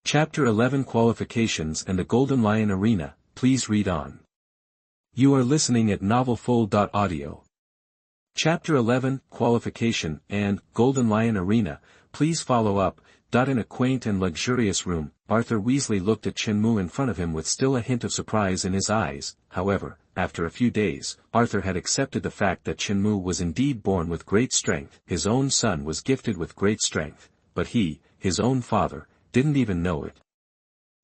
Chapter 11 Qualifications and the Golden Lion Arena, please read on. You are listening at novelfull.audio. Chapter 11 Qualification and Golden Lion Arena, please follow up. In a quaint and luxurious room, Arthur Weasley looked at Chenmu in front of him with still a hint of surprise in his eyes. However, after a few days, Arthur had accepted the fact that Chenmu was indeed born with great strength. His own son was gifted with great strength, but he, his own father, didn't even know it.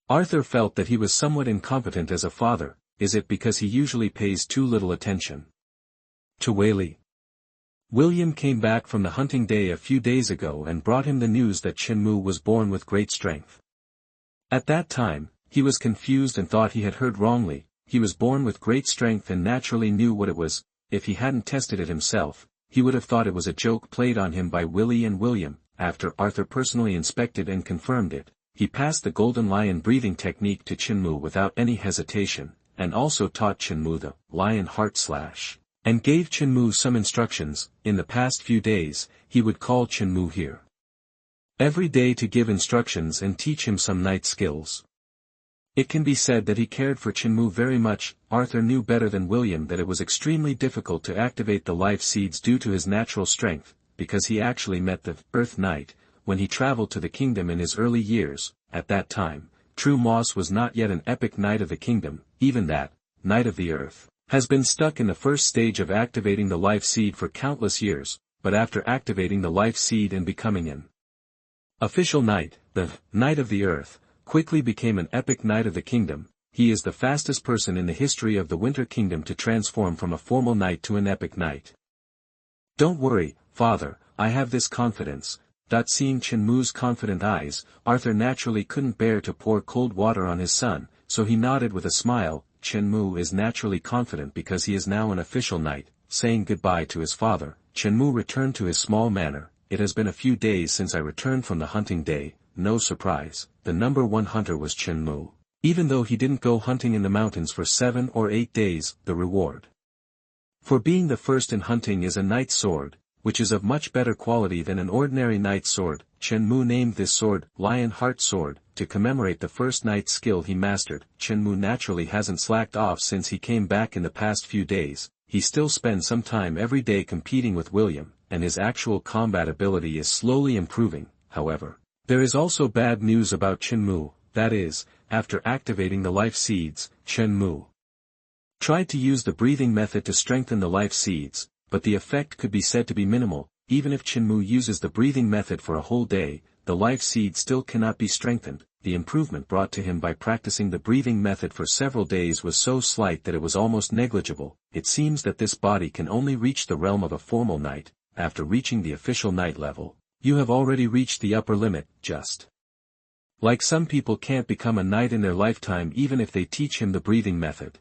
Arthur felt that he was somewhat incompetent as a father. Is it because he usually pays too little attention to Whaley? William came back from the hunting day a few days ago and brought him the news that Chenmu was born with great strength. At that time, he was confused and thought he had heard wrongly. He was born with great strength and naturally knew what it was. If he hadn't tested it himself, he would have thought it was a joke played on him by Willie and William. After Arthur personally inspected and confirmed it, he passed the Golden Lion breathing technique to Chenmu without any hesitation, and also taught Chenmu the Lion Heart Slash, and gave Chenmu some instructions. In the past few days, he would call Chenmu here every day to give instructions and teach him some night skills. It can be said that he cared for Chenmu very much. Arthur knew better than William that it was extremely difficult to activate the life seeds due to his natural strength, because he actually met the Earth Knight when he traveled to the kingdom in his early years. At that time, True Moss was not yet an epic knight of the kingdom. Even that Knight of the Earth has been stuck in the first stage of activating the life seed for countless years, but after activating the life seed and becoming an official knight, the Knight of the Earth quickly became an epic knight of the kingdom. He is the fastest person in the history of the Winter Kingdom to transform from a formal knight to an epic knight. Don't worry, father, I have this confidence. Seeing Chenmu's confident eyes, Arthur naturally couldn't bear to pour cold water on his son, so he nodded with a smile. Chenmu is naturally confident because he is now an official knight. Saying goodbye to his father, Chenmu returned to his small manor. It has been a few days since I returned from the hunting day. No surprise, the number one hunter was Chenmu. Even though he didn't go hunting in the mountains for 7 or 8 days, the reward for being the first in hunting is a knight's sword, which is of much better quality than an ordinary knight's sword. Chenmu named this sword Lion Heart Sword, to commemorate the first knight's skill he mastered. Chenmu naturally hasn't slacked off since he came back in the past few days. He still spends some time every day competing with William, and his actual combat ability is slowly improving. However, there is also bad news about Chenmu. That is, after activating the life seeds, Chenmu tried to use the breathing method to strengthen the life seeds, but the effect could be said to be minimal. Even if Chenmu uses the breathing method for a whole day, the life seed still cannot be strengthened. The improvement brought to him by practicing the breathing method for several days was so slight that it was almost negligible. It seems that this body can only reach the realm of a formal knight. After reaching the official knight level, you have already reached the upper limit. Just like some people can't become a knight in their lifetime even if they teach him the breathing method.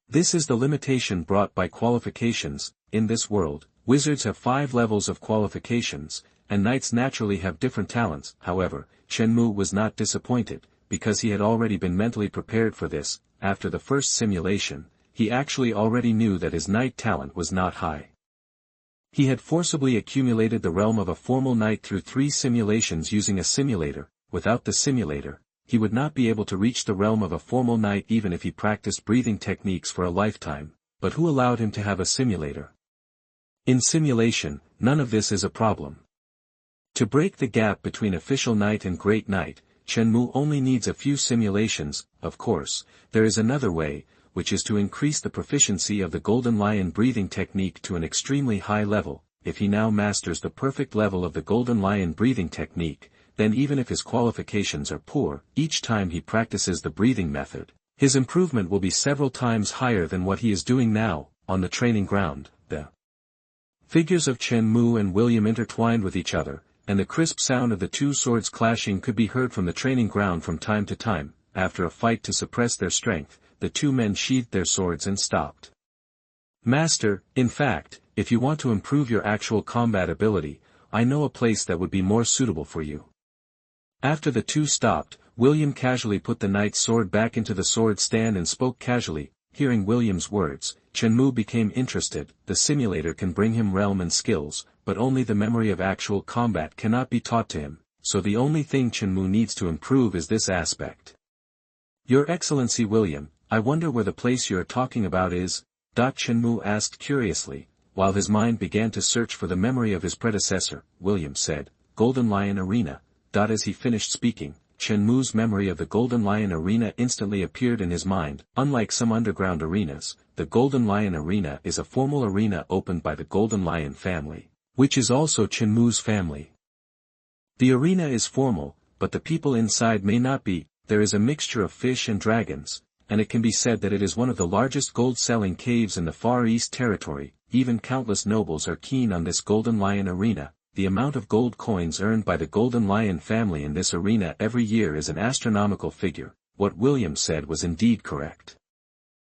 This is the limitation brought by qualifications. In this world, wizards have 5 levels of qualifications, and knights naturally have different talents. However, Chenmu was not disappointed, because he had already been mentally prepared for this. After the first simulation, he actually already knew that his knight talent was not high. He had forcibly accumulated the realm of a formal knight through 3 simulations using a simulator. Without the simulator, he would not be able to reach the realm of a formal knight even if he practiced breathing techniques for a lifetime. But who allowed him to have a simulator? In simulation, none of this is a problem. To break the gap between official knight and great knight, Chenmu only needs a few simulations. Of course, there is another way, which is to increase the proficiency of the Golden Lion breathing technique to an extremely high level. If he now masters the perfect level of the Golden Lion breathing technique, then even if his qualifications are poor, each time he practices the breathing method, his improvement will be several times higher than what he is doing now. On the training ground, the figures of Chenmu and William intertwined with each other, and the crisp sound of the 2 swords clashing could be heard from the training ground from time to time. After a fight to suppress their strength, the 2 men sheathed their swords and stopped. Master, in fact, if you want to improve your actual combat ability, I know a place that would be more suitable for you. After the 2 stopped, William casually put the knight's sword back into the sword stand and spoke casually. Hearing William's words, Chenmu became interested. The simulator can bring him realm and skills, but only the memory of actual combat cannot be taught to him. so the only thing Chen Mu needs to improve is this aspect. Your Excellency William, I wonder where the place you're talking about is, Chen Mu asked curiously, while his mind began to search for the memory of his predecessor. William said, Golden Lion Arena. As he finished speaking, Chen Mu's memory of the Golden Lion Arena instantly appeared in his mind. Unlike some underground arenas, the Golden Lion Arena is a formal arena opened by the Golden Lion family, which is also Chen Mu's family. The arena is formal, but the people inside may not be. There is a mixture of fish and dragons, and it can be said that it is one of the largest gold-selling caves in the Far East Territory. Even countless nobles are keen on this Golden Lion Arena. The amount of gold coins earned by the Golden Lion family in this arena every year is an astronomical figure. What William said was indeed correct.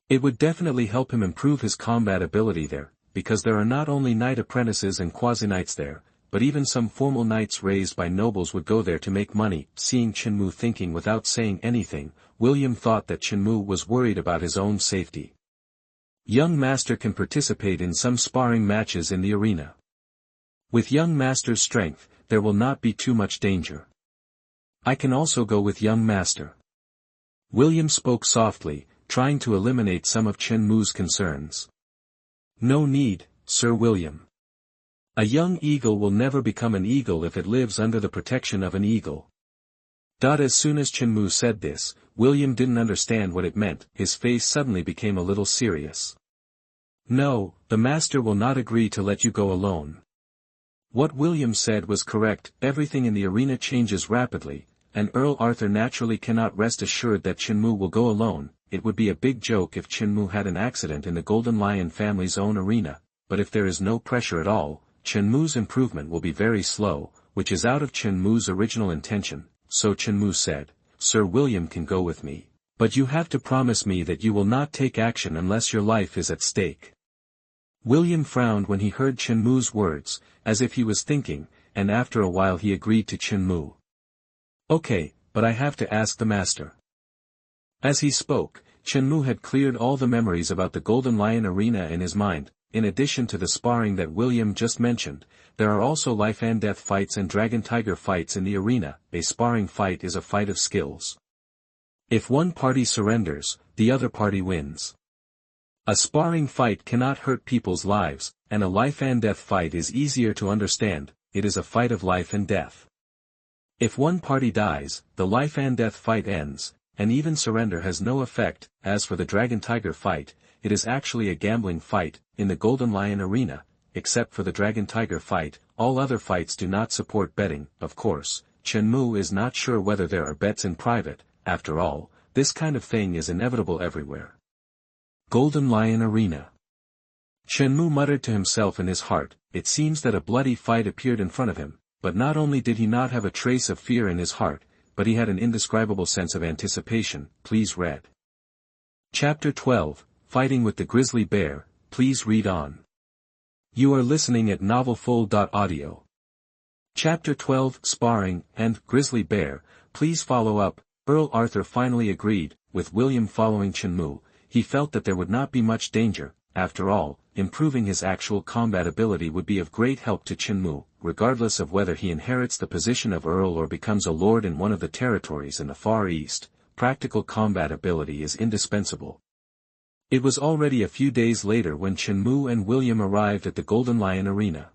It would definitely help him improve his combat ability there, because there are not only knight apprentices and quasi-knights there, but even some formal knights raised by nobles would go there to make money. Seeing Chen Mu thinking without saying anything, William thought that Chen Mu was worried about his own safety. Young Master can participate in some sparring matches in the arena. With young Master's strength, there will not be too much danger. I can also go with young Master. William spoke softly, trying to eliminate some of Chen Mu's concerns. No need, Sir William. A young eagle will never become an eagle if it lives under the protection of an eagle. As soon as Chen Mu said this, William didn't understand what it meant. His face suddenly became a little serious. No, the Master will not agree to let you go alone. What William said was correct. Everything in the arena changes rapidly, and Earl Arthur naturally cannot rest assured that Chen Mu will go alone. It would be a big joke if Chen Mu had an accident in the Golden Lion family's own arena, but if there is no pressure at all, Chen Mu's improvement will be very slow, which is out of Chen Mu's original intention. So Chen Mu said, Sir William can go with me, but you have to promise me that you will not take action unless your life is at stake. William frowned when he heard Chen Mu's words, as if he was thinking, and after a while he agreed to Chen Mu. Okay, but I have to ask the Master. As he spoke, Chen Mu had cleared all the memories about the Golden Lion Arena in his mind. In addition to the sparring that William just mentioned, there are also life and death fights and dragon-tiger fights in the arena. A sparring fight is a fight of skills. If one party surrenders, the other party wins. A sparring fight cannot hurt people's lives, and a life and death fight is easier to understand. It is a fight of life and death. If one party dies, the life and death fight ends, and even surrender has no effect. As for the dragon-tiger fight, it is actually a gambling fight. In the Golden Lion Arena, except for the dragon-tiger fight, all other fights do not support betting. Of course, Chen Mu is not sure whether there are bets in private. After all, this kind of thing is inevitable everywhere. Golden Lion Arena. Chen Mu muttered to himself in his heart. It seems that a bloody fight appeared in front of him, but not only did he not have a trace of fear in his heart, but he had an indescribable sense of anticipation. Please read. Chapter 12, Fighting with the Grizzly Bear. Please read on. You are listening at novelfull.audio. Chapter 12, Sparring, and Grizzly Bear. Please follow up. Earl Arthur finally agreed, with William following Chen Mu. He felt that there would not be much danger. After all, improving his actual combat ability would be of great help to Chen Mu, regardless of whether he inherits the position of Earl or becomes a lord in one of the territories in the Far East. Practical combat ability is indispensable. It was already a few days later when Chen Mu and William arrived at the Golden Lion Arena.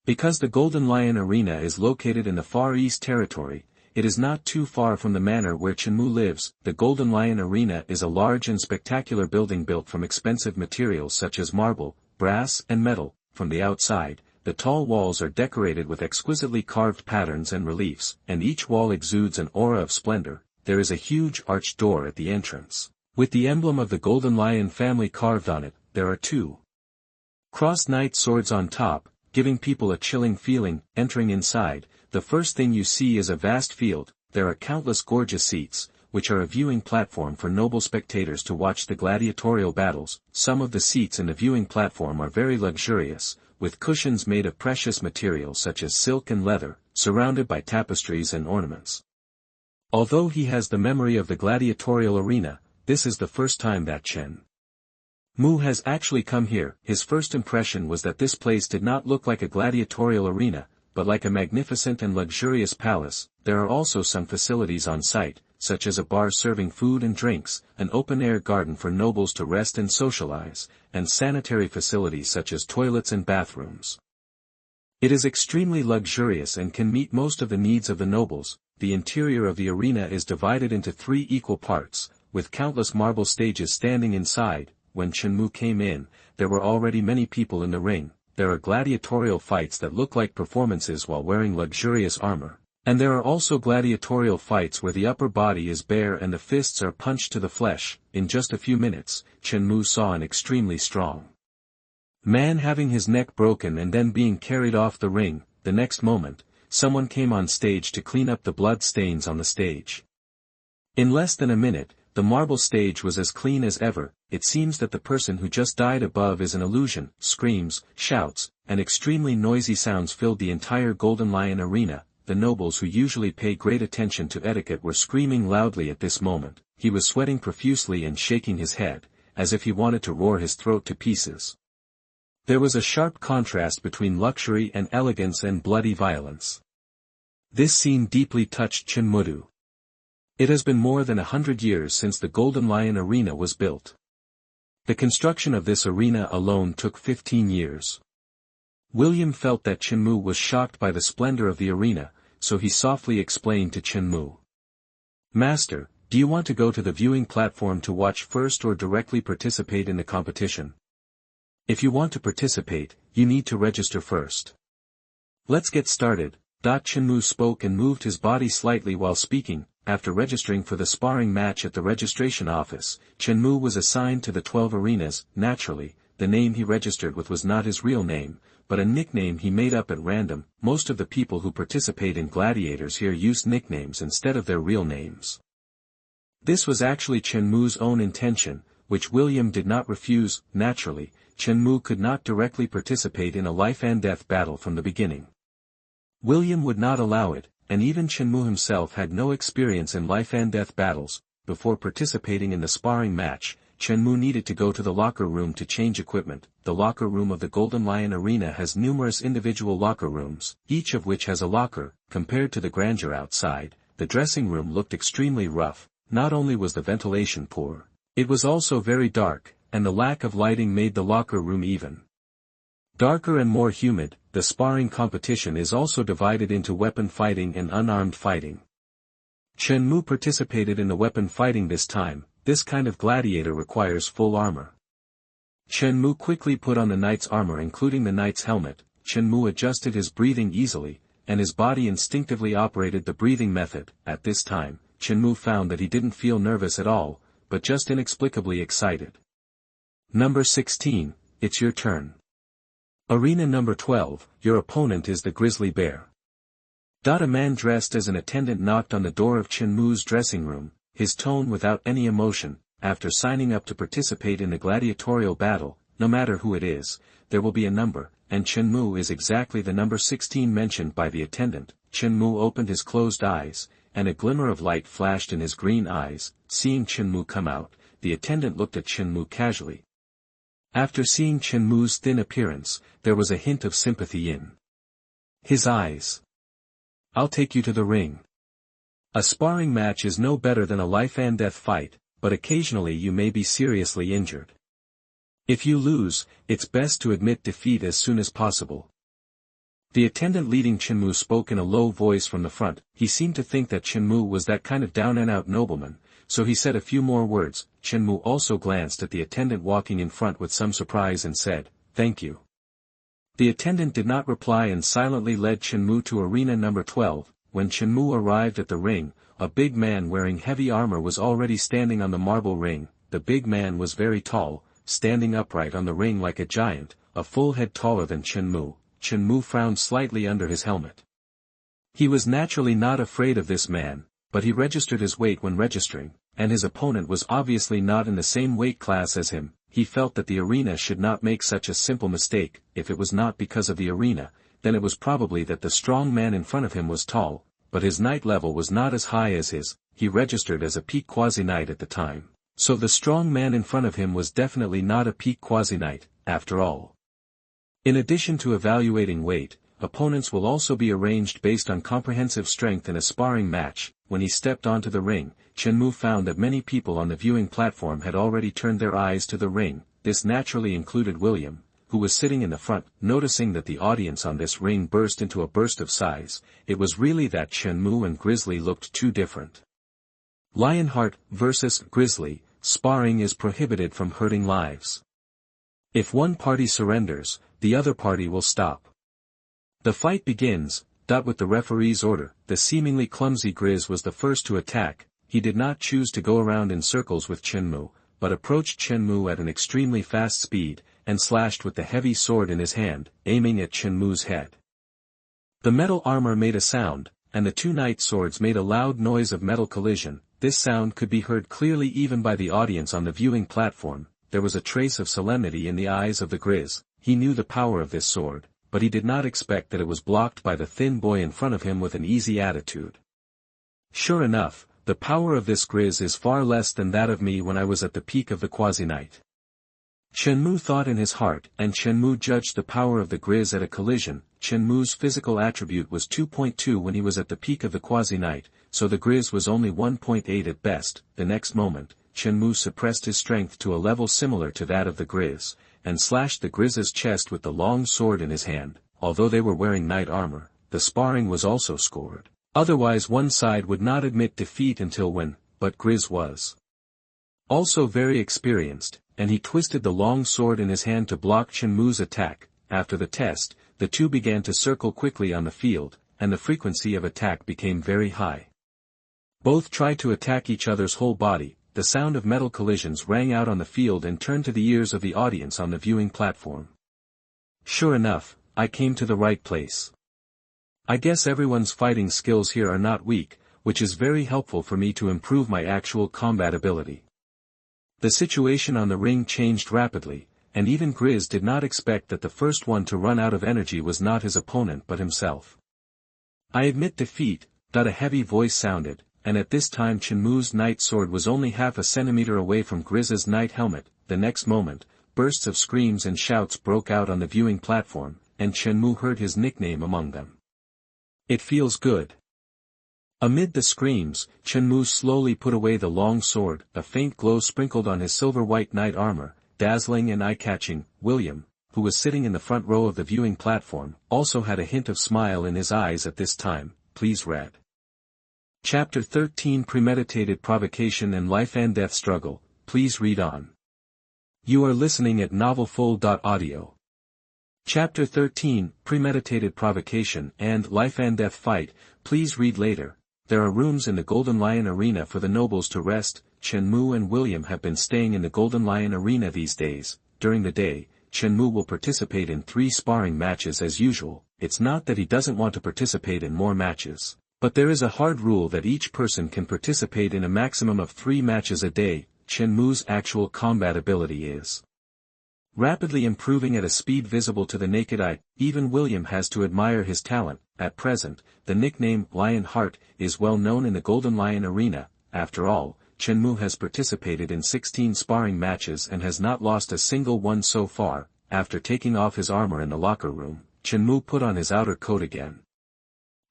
Because the Golden Lion Arena is located in the Far East Territory, it is not too far from the manor where Chen Mu lives. The Golden Lion Arena is a large and spectacular building built from expensive materials such as marble, brass and metal. From the outside, the tall walls are decorated with exquisitely carved patterns and reliefs, and each wall exudes an aura of splendor. There is a huge arched door at the entrance, with the emblem of the Golden Lion family carved on it. There are two crossed knight swords on top, giving people a chilling feeling. Entering inside, the first thing you see is a vast field. There are countless gorgeous seats, which are a viewing platform for noble spectators to watch the gladiatorial battles. Some of the seats in the viewing platform are very luxurious, with cushions made of precious materials such as silk and leather, surrounded by tapestries and ornaments. Although he has the memory of the gladiatorial arena, this is the first time that Chen Mu has actually come here. His first impression was that this place did not look like a gladiatorial arena. but like a magnificent and luxurious palace, there are also some facilities on site, such as a bar serving food and drinks, an open-air garden for nobles to rest and socialize, and sanitary facilities such as toilets and bathrooms. It is extremely luxurious and can meet most of the needs of the nobles. The interior of the arena is divided into 3 equal parts, with countless marble stages standing inside. When Chenmu came in, there were already many people in the ring. There are gladiatorial fights that look like performances while wearing luxurious armor. And there are also gladiatorial fights where the upper body is bare and the fists are punched to the flesh. In just a few minutes, Chenmu saw an extremely strong man having his neck broken and then being carried off the ring. The next moment, someone came on stage to clean up the blood stains on the stage. In less than a minute, the marble stage was as clean as ever. It seems that the person who just died above is an illusion. Screams, shouts, and extremely noisy sounds filled the entire Golden Lion arena. The nobles who usually pay great attention to etiquette were screaming loudly at this moment. He was sweating profusely and shaking his head, as if he wanted to roar his throat to pieces. There was a sharp contrast between luxury and elegance and bloody violence. This scene deeply touched Chenmu. It has been more than 100 years since the Golden Lion arena was built. The construction of this arena alone took 15 years. William felt that Chenmu was shocked by the splendor of the arena, so he softly explained to Chenmu. "Master, do you want to go to the viewing platform to watch first or directly participate in the competition? If you want to participate, you need to register first." "Let's get started." Chenmu spoke and moved his body slightly while speaking. After registering for the sparring match at the registration office, Chenmu was assigned to the 12 arenas. Naturally, the name he registered with was not his real name, but a nickname he made up at random. Most of the people who participate in gladiators here use nicknames instead of their real names. This was actually Chenmu's own intention, which William did not refuse. Naturally, Chenmu could not directly participate in a life-and-death battle from the beginning. William would not allow it, and even Chenmu himself had no experience in life-and-death battles. Before participating in the sparring match, Chenmu needed to go to the locker room to change equipment. The locker room of the Golden Lion Arena has numerous individual locker rooms, each of which has a locker. Compared to the grandeur outside, the dressing room looked extremely rough. Not only was the ventilation poor, it was also very dark, and the lack of lighting made the locker room even darker and more humid. The sparring competition is also divided into weapon fighting and unarmed fighting. Chenmu participated in the weapon fighting this time. This kind of gladiator requires full armor. Chenmu quickly put on the knight's armor including the knight's helmet. Chenmu adjusted his breathing easily, and his body instinctively operated the breathing method. At this time, Chenmu found that he didn't feel nervous at all, but just inexplicably excited. Number 16, it's your turn. Arena number 12, your opponent is the Grizzly Bear. A man dressed as an attendant knocked on the door of Chenmu's dressing room, his tone without any emotion. After signing up to participate in the gladiatorial battle, no matter who it is, there will be a number, and Chenmu is exactly the number 16 mentioned by the attendant. Chenmu opened his closed eyes, and a glimmer of light flashed in his green eyes. Seeing Chenmu come out, the attendant looked at Chenmu casually. After seeing Chenmu's thin appearance, there was a hint of sympathy in his eyes. "I'll take you to the ring. A sparring match is no better than a life-and-death fight, but occasionally you may be seriously injured. If you lose, it's best to admit defeat as soon as possible." The attendant leading Chenmu spoke in a low voice from the front. He seemed to think that Chenmu was that kind of down-and-out nobleman, so he said a few more words. Chenmu also glanced at the attendant walking in front with some surprise and said, "Thank you." The attendant did not reply and silently led Chenmu to arena number 12. When Chenmu arrived at the ring, a big man wearing heavy armor was already standing on the marble ring. The big man was very tall, standing upright on the ring like a giant, a full head taller than Chenmu. Chenmu frowned slightly under his helmet. He was naturally not afraid of this man, but he registered his weight when registering, and his opponent was obviously not in the same weight class as him. He felt that the arena should not make such a simple mistake. If it was not because of the arena, then it was probably that the strong man in front of him was tall, but his knight level was not as high as his. He registered as a peak quasi-knight at the time, so the strong man in front of him was definitely not a peak quasi-knight, after all. In addition to evaluating weight, opponents will also be arranged based on comprehensive strength in a sparring match. When he stepped onto the ring, Chenmu found that many people on the viewing platform had already turned their eyes to the ring. This naturally included William, who was sitting in the front. Noticing that the audience on this ring burst into a burst of sighs, it was really that Chenmu and Grizzly looked too different. Lionheart versus Grizzly, sparring is prohibited from hurting lives. If one party surrenders, the other party will stop. The fight begins. With the referee's order, the seemingly clumsy Grizz was the first to attack. He did not choose to go around in circles with Chenmu, but approached Chenmu at an extremely fast speed, and slashed with the heavy sword in his hand, aiming at Chenmu's head. The metal armor made a sound, and the two knight swords made a loud noise of metal collision. This sound could be heard clearly even by the audience on the viewing platform. There was a trace of solemnity in the eyes of the Grizz. He knew the power of this sword, but he did not expect that it was blocked by the thin boy in front of him with an easy attitude. Sure enough, the power of this Grizz is far less than that of me when I was at the peak of the quasi-knight. Chenmu thought in his heart, and Chenmu judged the power of the Grizz at a collision. Chenmu's physical attribute was 2.2 when he was at the peak of the quasi-knight, so the Grizz was only 1.8 at best. The next moment, Chenmu suppressed his strength to a level similar to that of the Grizz, and slashed the Grizz's chest with the long sword in his hand. Although they were wearing knight armor, the sparring was also scored. Otherwise one side would not admit defeat until when, but Grizz was also very experienced, and he twisted the long sword in his hand to block Chenmu's attack. After the test, the two began to circle quickly on the field, and the frequency of attack became very high. Both tried to attack each other's whole body. The sound of metal collisions rang out on the field and turned to the ears of the audience on the viewing platform. Sure enough, I came to the right place. I guess everyone's fighting skills here are not weak, which is very helpful for me to improve my actual combat ability. The situation on the ring changed rapidly, and even Grizz did not expect that the first one to run out of energy was not his opponent but himself. I admit defeat. A heavy voice sounded, and at this time Chenmu's knight sword was only half a centimeter away from Grizz's knight helmet. The next moment, bursts of screams and shouts broke out on the viewing platform, and Chenmu heard his nickname among them. It feels good. Amid the screams, Chenmu slowly put away the long sword. A faint glow sprinkled on his silver-white knight armor, dazzling and eye-catching. William, who was sitting in the front row of the viewing platform, also had a hint of smile in his eyes at this time. Please read. Chapter 13 Premeditated Provocation and Life and Death Struggle. Please read on. You are listening at novelfull.audio. Chapter 13 Premeditated Provocation and Life and Death Fight. Please read later. There are rooms in the Golden Lion Arena for the nobles to rest. Chenmu and William have been staying in the Golden Lion Arena these days. During the day, Chenmu will participate in 3 sparring matches as usual. It's not that he doesn't want to participate in more matches, but there is a hard rule that each person can participate in a maximum of 3 matches a day. Chenmu's actual combat ability is rapidly improving at a speed visible to the naked eye. Even William has to admire his talent. At present, the nickname Lionheart is well known in the Golden Lion Arena. After all, Chenmu has participated in 16 sparring matches and has not lost a single one so far. After taking off his armor in the locker room, Chenmu put on his outer coat again.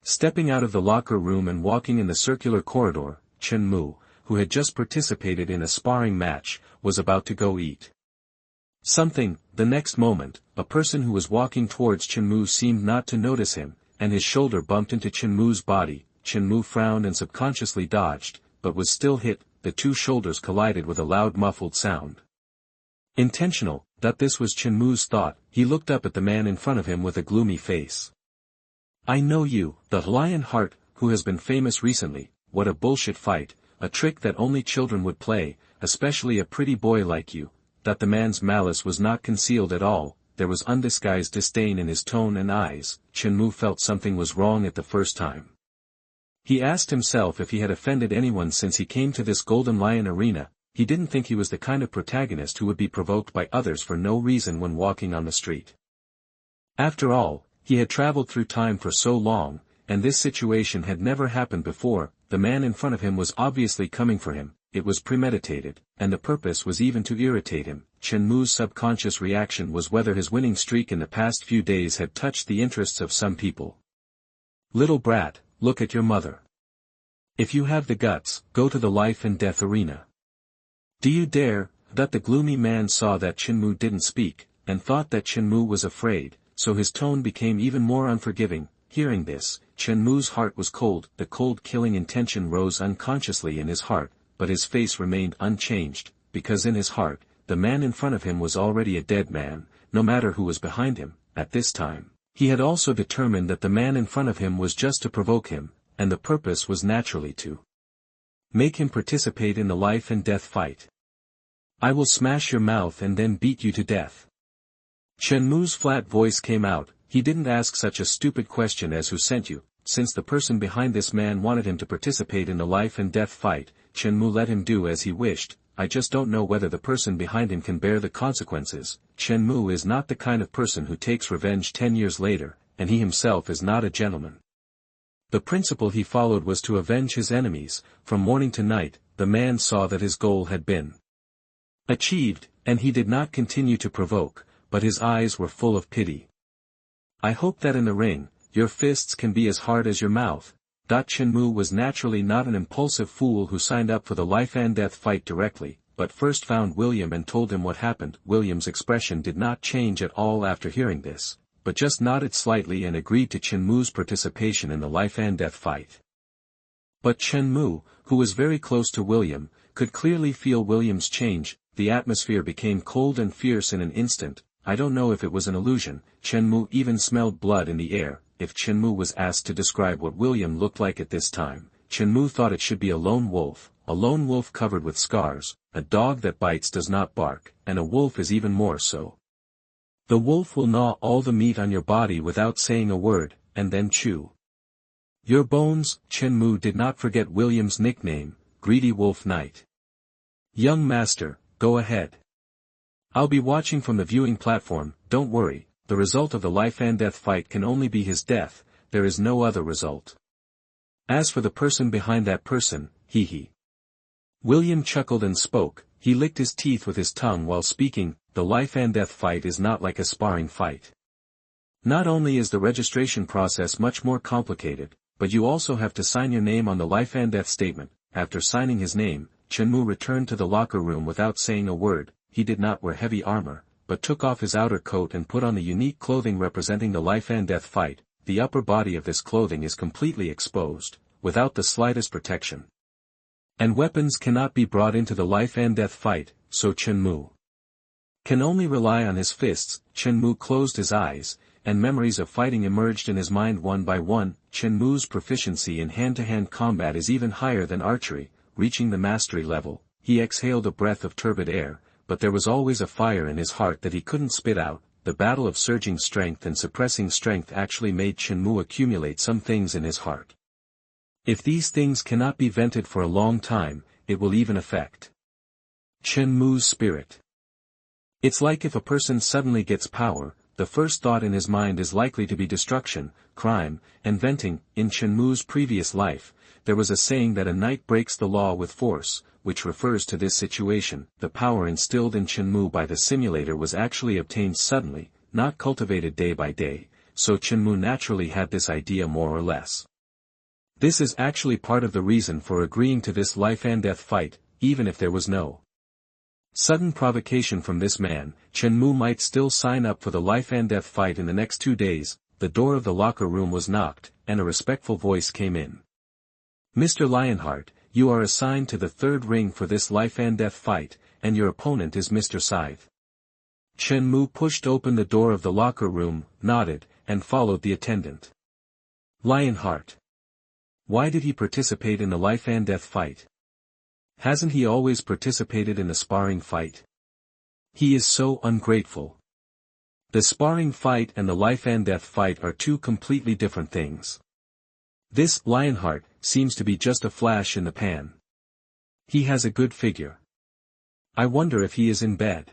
Stepping out of the locker room and walking in the circular corridor, Chenmu, who had just participated in a sparring match, was about to go eat something. The next moment, a person who was walking towards Chenmu seemed not to notice him, and his shoulder bumped into Chenmu's body. Chenmu frowned and subconsciously dodged, but was still hit. The two shoulders collided with a loud muffled sound. Intentional. This was Chenmu's thought. He looked up at the man in front of him with a gloomy face. I know you, the Lionheart, who has been famous recently. What a bullshit fight, a trick that only children would play, especially a pretty boy like you. The man's malice was not concealed at all. There was undisguised disdain in his tone and eyes. Chenmu felt something was wrong at the first time. He asked himself if he had offended anyone since he came to this Golden Lion Arena. He didn't think he was the kind of protagonist who would be provoked by others for no reason when walking on the street. After all, he had traveled through time for so long, and this situation had never happened before. The man in front of him was obviously coming for him. it was premeditated, and the purpose was even to irritate him. Chenmu's subconscious reaction was whether his winning streak in the past few days had touched the interests of some people. Little brat, look at your mother. If you have the guts, go to the life and death arena. Do you dare? That the gloomy man saw that Chenmu didn't speak, and thought that Chenmu was afraid, so his tone became even more unforgiving. Hearing this, Chenmu's heart was cold. The cold killing intention rose unconsciously in his heart, but his face remained unchanged, because in his heart, the man in front of him was already a dead man, no matter who was behind him. At this time, he had also determined that the man in front of him was just to provoke him, and the purpose was naturally to make him participate in the life and death fight. I will smash your mouth and then beat you to death. Chenmu's flat voice came out. He didn't ask such a stupid question as who sent you. Since the person behind this man wanted him to participate in the life and death fight, Chenmu let him do as he wished. I just don't know whether the person behind him can bear the consequences. Chenmu is not the kind of person who takes revenge 10 years later, and he himself is not a gentleman. The principle he followed was to avenge his enemies. From morning to night, the man saw that his goal had been achieved, and he did not continue to provoke, but his eyes were full of pity. I hope that in the ring, your fists can be as hard as your mouth. Chenmu was naturally not an impulsive fool who signed up for the life and death fight directly, but first found William and told him what happened. William's expression did not change at all after hearing this, but just nodded slightly and agreed to Chenmu's participation in the life and death fight. But Chenmu, who was very close to William, could clearly feel William's change. The atmosphere became cold and fierce in an instant. I don't know if it was an illusion. Chenmu even smelled blood in the air. If Chenmu was asked to describe what William looked like at this time, Chenmu thought it should be a lone wolf covered with scars. A dog that bites does not bark, and a wolf is even more so. The wolf will gnaw all the meat on your body without saying a word, and then chew your bones. Chenmu did not forget William's nickname, Greedy Wolf Knight. Young master, go ahead. I'll be watching from the viewing platform. Don't worry, the result of the life and death fight can only be his death, there is no other result. As for the person behind that person, he. William chuckled and spoke. He licked his teeth with his tongue while speaking. The life and death fight is not like a sparring fight. Not only is the registration process much more complicated, but you also have to sign your name on the life and death statement. After signing his name, Chenmu returned to the locker room without saying a word. He did not wear heavy armor, but took off his outer coat and put on the unique clothing representing the life and death fight. The upper body of this clothing is completely exposed, without the slightest protection. And weapons cannot be brought into the life and death fight, so Chenmu can only rely on his fists. Chenmu closed his eyes, and memories of fighting emerged in his mind one by one. Chenmu's proficiency in hand-to-hand combat is even higher than archery. Reaching the mastery level, he exhaled a breath of turbid air, but there was always a fire in his heart that he couldn't spit out. The battle of surging strength and suppressing strength actually made Chenmu accumulate some things in his heart. If these things cannot be vented for a long time, it will even affect Chenmu's spirit. It's like if a person suddenly gets power, the first thought in his mind is likely to be destruction, crime, and venting. In Chenmu's previous life, there was a saying that a knight breaks the law with force, which refers to this situation. The power instilled in Chenmu by the simulator was actually obtained suddenly, not cultivated day by day, so Chenmu naturally had this idea more or less. This is actually part of the reason for agreeing to this life and death fight. Even if there was no sudden provocation from this man, Chenmu might still sign up for the life and death fight in the next 2 days. The door of the locker room was knocked, and a respectful voice came in. Mr. Lionheart, you are assigned to the third ring for this life and death fight, and your opponent is Mr. Scythe. Chenmu pushed open the door of the locker room, nodded, and followed the attendant. Lionheart. Why did he participate in the life and death fight? Hasn't he always participated in the sparring fight? He is so ungrateful. The sparring fight and the life and death fight are two completely different things. This Lionheart seems to be just a flash in the pan. He has a good figure. I wonder if he is in bed.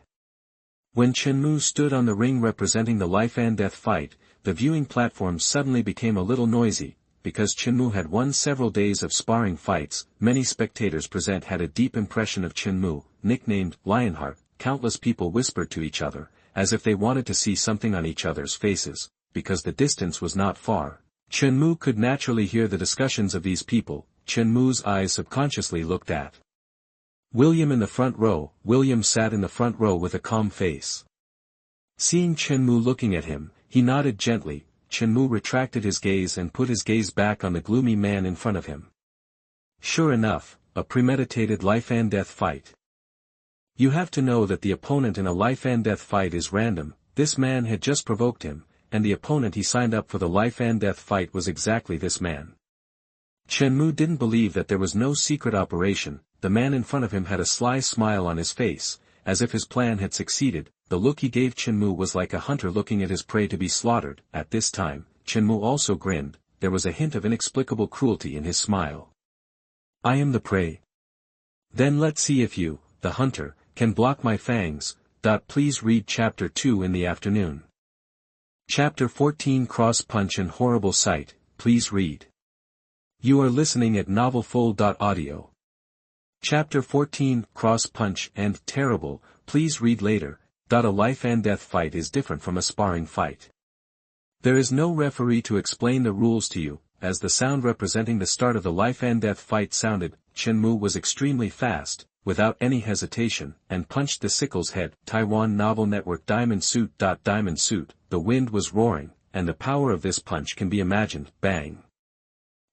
When Chenmu stood on the ring representing the life and death fight, the viewing platform suddenly became a little noisy. because Chenmu had won several days of sparring fights. Many spectators present had a deep impression of Chenmu, nicknamed Lionheart. Countless people whispered to each other, as if they wanted to see something on each other's faces, because the distance was not far. Chenmu could naturally hear the discussions of these people. Chenmu's eyes subconsciously looked at William in the front row. William sat in the front row with a calm face. Seeing Chenmu looking at him, he nodded gently. Chenmu retracted his gaze and put his gaze back on the gloomy man in front of him. Sure enough, a premeditated life-and-death fight. You have to know that the opponent in a life-and-death fight is random. This man had just provoked him, and the opponent he signed up for the life-and-death fight was exactly this man. Chenmu didn't believe that there was no secret operation. The man in front of him had a sly smile on his face, as if his plan had succeeded. The look he gave Chenmu was like a hunter looking at his prey to be slaughtered. At this time, Chenmu also grinned. There was a hint of inexplicable cruelty in his smile. I am the prey. Then let's see if you, the hunter, can block my fangs. Please read Chapter 2 in the afternoon. Chapter 14 Cross Punch and Horrible Sight, please read. You are listening at novelfull.audio. Chapter 14 Cross Punch and Terrible, please read later. A life-and-death fight is different from a sparring fight. There is no referee to explain the rules to you. As the sound representing the start of the life-and-death fight sounded, Chenmu was extremely fast, without any hesitation, and punched the sickle's head. Taiwan Novel Network Diamond Suit. Diamond Suit. The wind was roaring, and the power of this punch can be imagined. Bang!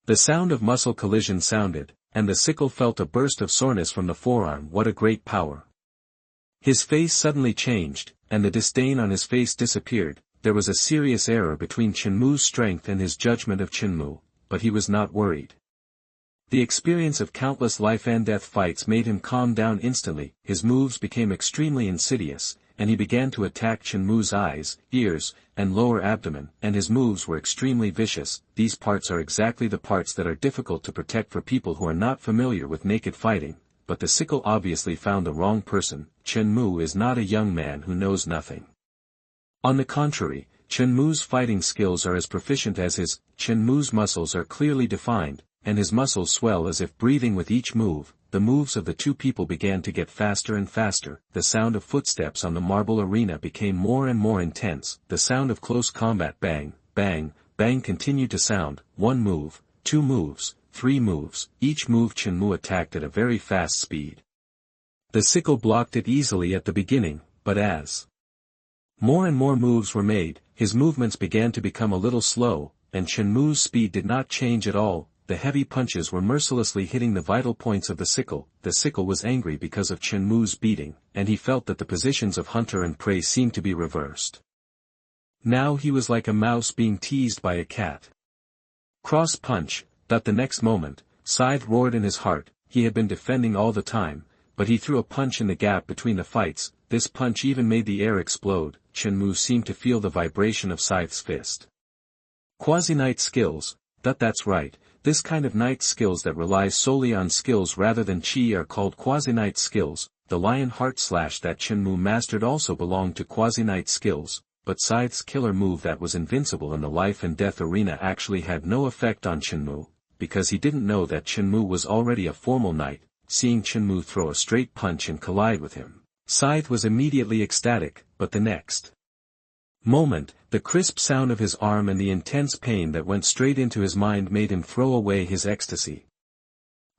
The sound of muscle collision sounded, and the sickle felt a burst of soreness from the forearm. What a great power! His face suddenly changed, and the disdain on his face disappeared. There was a serious error between Chenmu's strength and his judgment of Chenmu, but he was not worried. The experience of countless life-and-death fights made him calm down instantly. His moves became extremely insidious, and he began to attack Chenmu's eyes, ears, and lower abdomen, and his moves were extremely vicious. These parts are exactly the parts that are difficult to protect for people who are not familiar with naked fighting. But the sickle obviously found the wrong person. Chenmu is not a young man who knows nothing. On the contrary, Chenmu's fighting skills are as proficient as his. Chenmu's muscles are clearly defined, and his muscles swell as if breathing with each move. The moves of the two people began to get faster and faster. The sound of footsteps on the marble arena became more and more intense. The sound of close combat bang, bang, bang continued to sound. One move, two moves, three moves. Each move Chenmu attacked at a very fast speed. The sickle blocked it easily at the beginning, but as more and more moves were made, his movements began to become a little slow, and Chenmu's speed did not change at all. The heavy punches were mercilessly hitting the vital points of the sickle. The sickle was angry because of Chenmu's beating, and he felt that the positions of hunter and prey seemed to be reversed. Now he was like a mouse being teased by a cat. Cross punch. The next moment, Scythe roared in his heart. He had been defending all the time, but he threw a punch in the gap between the fights. This punch even made the air explode. Chenmu seemed to feel the vibration of Scythe's fist. Quasi-knight skills. That's right. This kind of knight skills that rely solely on skills rather than chi are called quasi-knight skills. The lion heart slash that Chenmu mastered also belonged to quasi-knight skills, but Scythe's killer move that was invincible in the life and death arena actually had no effect on Chenmu, because he didn't know that Chenmu was already a formal knight. Seeing Chenmu throw a straight punch and collide with him, Scythe was immediately ecstatic, but the next moment, the crisp sound of his arm and the intense pain that went straight into his mind made him throw away his ecstasy.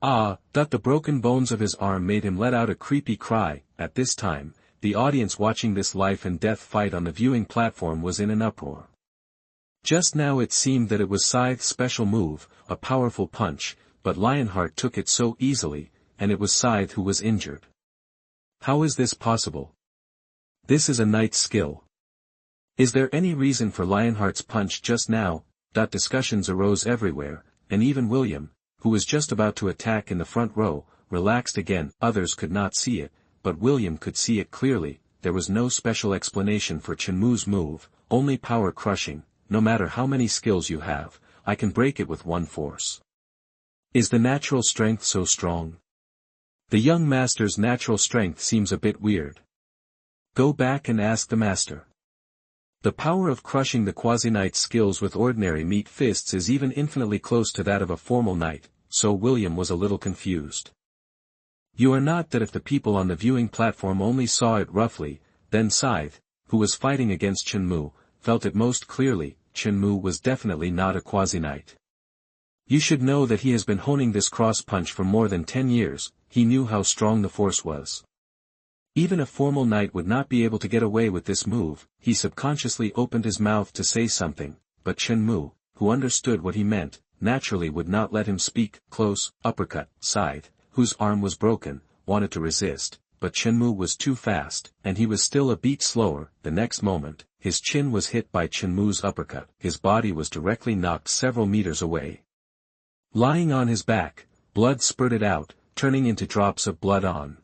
The broken bones of his arm made him let out a creepy cry. At this time, the audience watching this life and death fight on the viewing platform was in an uproar. Just now it seemed that it was Scythe's special move, a powerful punch, but Lionheart took it so easily, and it was Scythe who was injured. How is this possible? This is a knight's skill. Is there any reason for Lionheart's punch just now? Discussions arose everywhere, and even William, who was just about to attack in the front row, relaxed again. Others could not see it, but William could see it clearly. There was no special explanation for Chenmu's move, only power crushing. No matter how many skills you have, I can break it with one force. Is the natural strength so strong? The young master's natural strength seems a bit weird. Go back and ask the master. The power of crushing the quasi-knight's skills with ordinary meat fists is even infinitely close to that of a formal knight, so William was a little confused. You are not that if the people on the viewing platform only saw it roughly, then Scythe, who was fighting against Chenmu, felt it most clearly. Chenmu was definitely not a quasi-knight. You should know that he has been honing this cross-punch for more than 10 years, he knew how strong the force was. Even a formal knight would not be able to get away with this move. He subconsciously opened his mouth to say something, but Chenmu, who understood what he meant, naturally would not let him speak. Close, uppercut. Scythe, whose arm was broken, wanted to resist, but Chenmu was too fast, and he was still a beat slower. The next moment, his chin was hit by Chenmu's uppercut. His body was directly knocked several meters away. Lying on his back, blood spurted out, turning into drops of blood on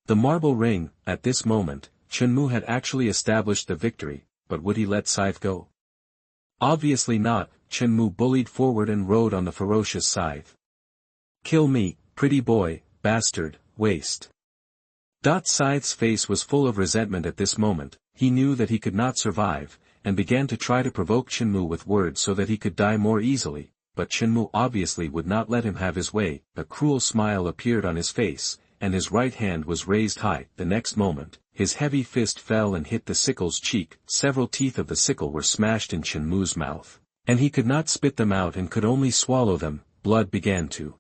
the marble ring. At this moment, Chenmu had actually established the victory, but would he let Scythe go? Obviously not. Chenmu bullied forward and rode on the ferocious Scythe. Kill me, pretty boy, bastard, waste. Scythe's face was full of resentment at this moment. He knew that he could not survive, and began to try to provoke Chenmu with words so that he could die more easily, but Chenmu obviously would not let him have his way. A cruel smile appeared on his face, and his right hand was raised high. The next moment, his heavy fist fell and hit the sickle's cheek. Several teeth of the sickle were smashed in Chenmu's mouth, and he could not spit them out and could only swallow them. Blood began to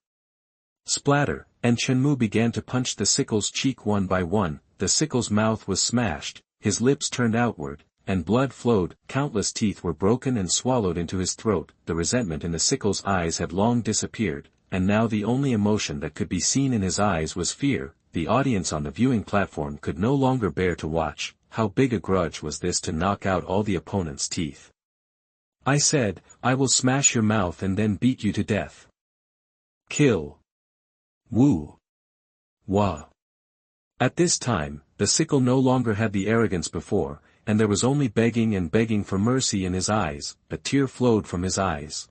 splatter, and Chenmu began to punch the sickle's cheek one by one. The sickle's mouth was smashed, his lips turned outward, and blood flowed. Countless teeth were broken and swallowed into his throat. The resentment in the sickle's eyes had long disappeared, and now the only emotion that could be seen in his eyes was fear. The audience on the viewing platform could no longer bear to watch. How big a grudge was this to knock out all the opponent's teeth? I said, I will smash your mouth and then beat you to death. Kill. Woo. Wah. At this time, the sickle no longer had the arrogance before, and there was only begging and begging for mercy in his eyes. A tear flowed from his eyes.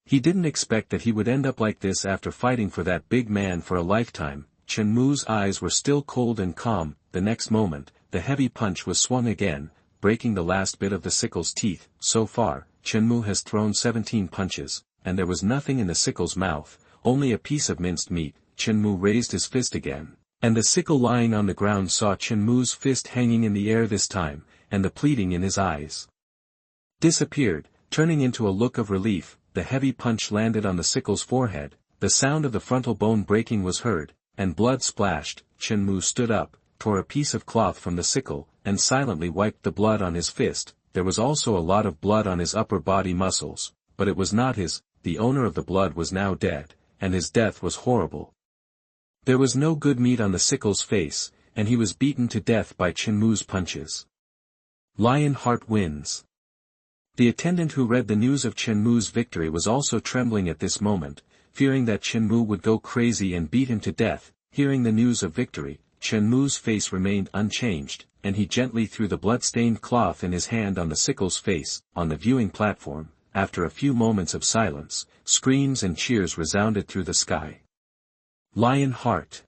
He didn't expect that he would end up like this after fighting for that big man for a lifetime. Chenmu's eyes were still cold and calm. The next moment, the heavy punch was swung again, breaking the last bit of the sickle's teeth. So far, Chenmu has thrown 17 punches, and there was nothing in the sickle's mouth, only a piece of minced meat. Chenmu raised his fist again, and the sickle lying on the ground saw Chenmu's fist hanging in the air this time, and the pleading in his eyes disappeared, turning into a look of relief. The heavy punch landed on the sickle's forehead, the sound of the frontal bone breaking was heard, and blood splashed. Chenmu stood up, tore a piece of cloth from the sickle, and silently wiped the blood on his fist. There was also a lot of blood on his upper body muscles, but it was not his. The owner of the blood was now dead, and his death was horrible. There was no good meat on the sickle's face, and he was beaten to death by Chenmu's punches. Lionheart wins. The attendant who read the news of Chenmu's victory was also trembling at this moment, fearing that Chenmu would go crazy and beat him to death. Hearing the news of victory, Chenmu's face remained unchanged, and he gently threw the blood-stained cloth in his hand on the sickle's face. On the viewing platform, after a few moments of silence, screams and cheers resounded through the sky. Lionheart!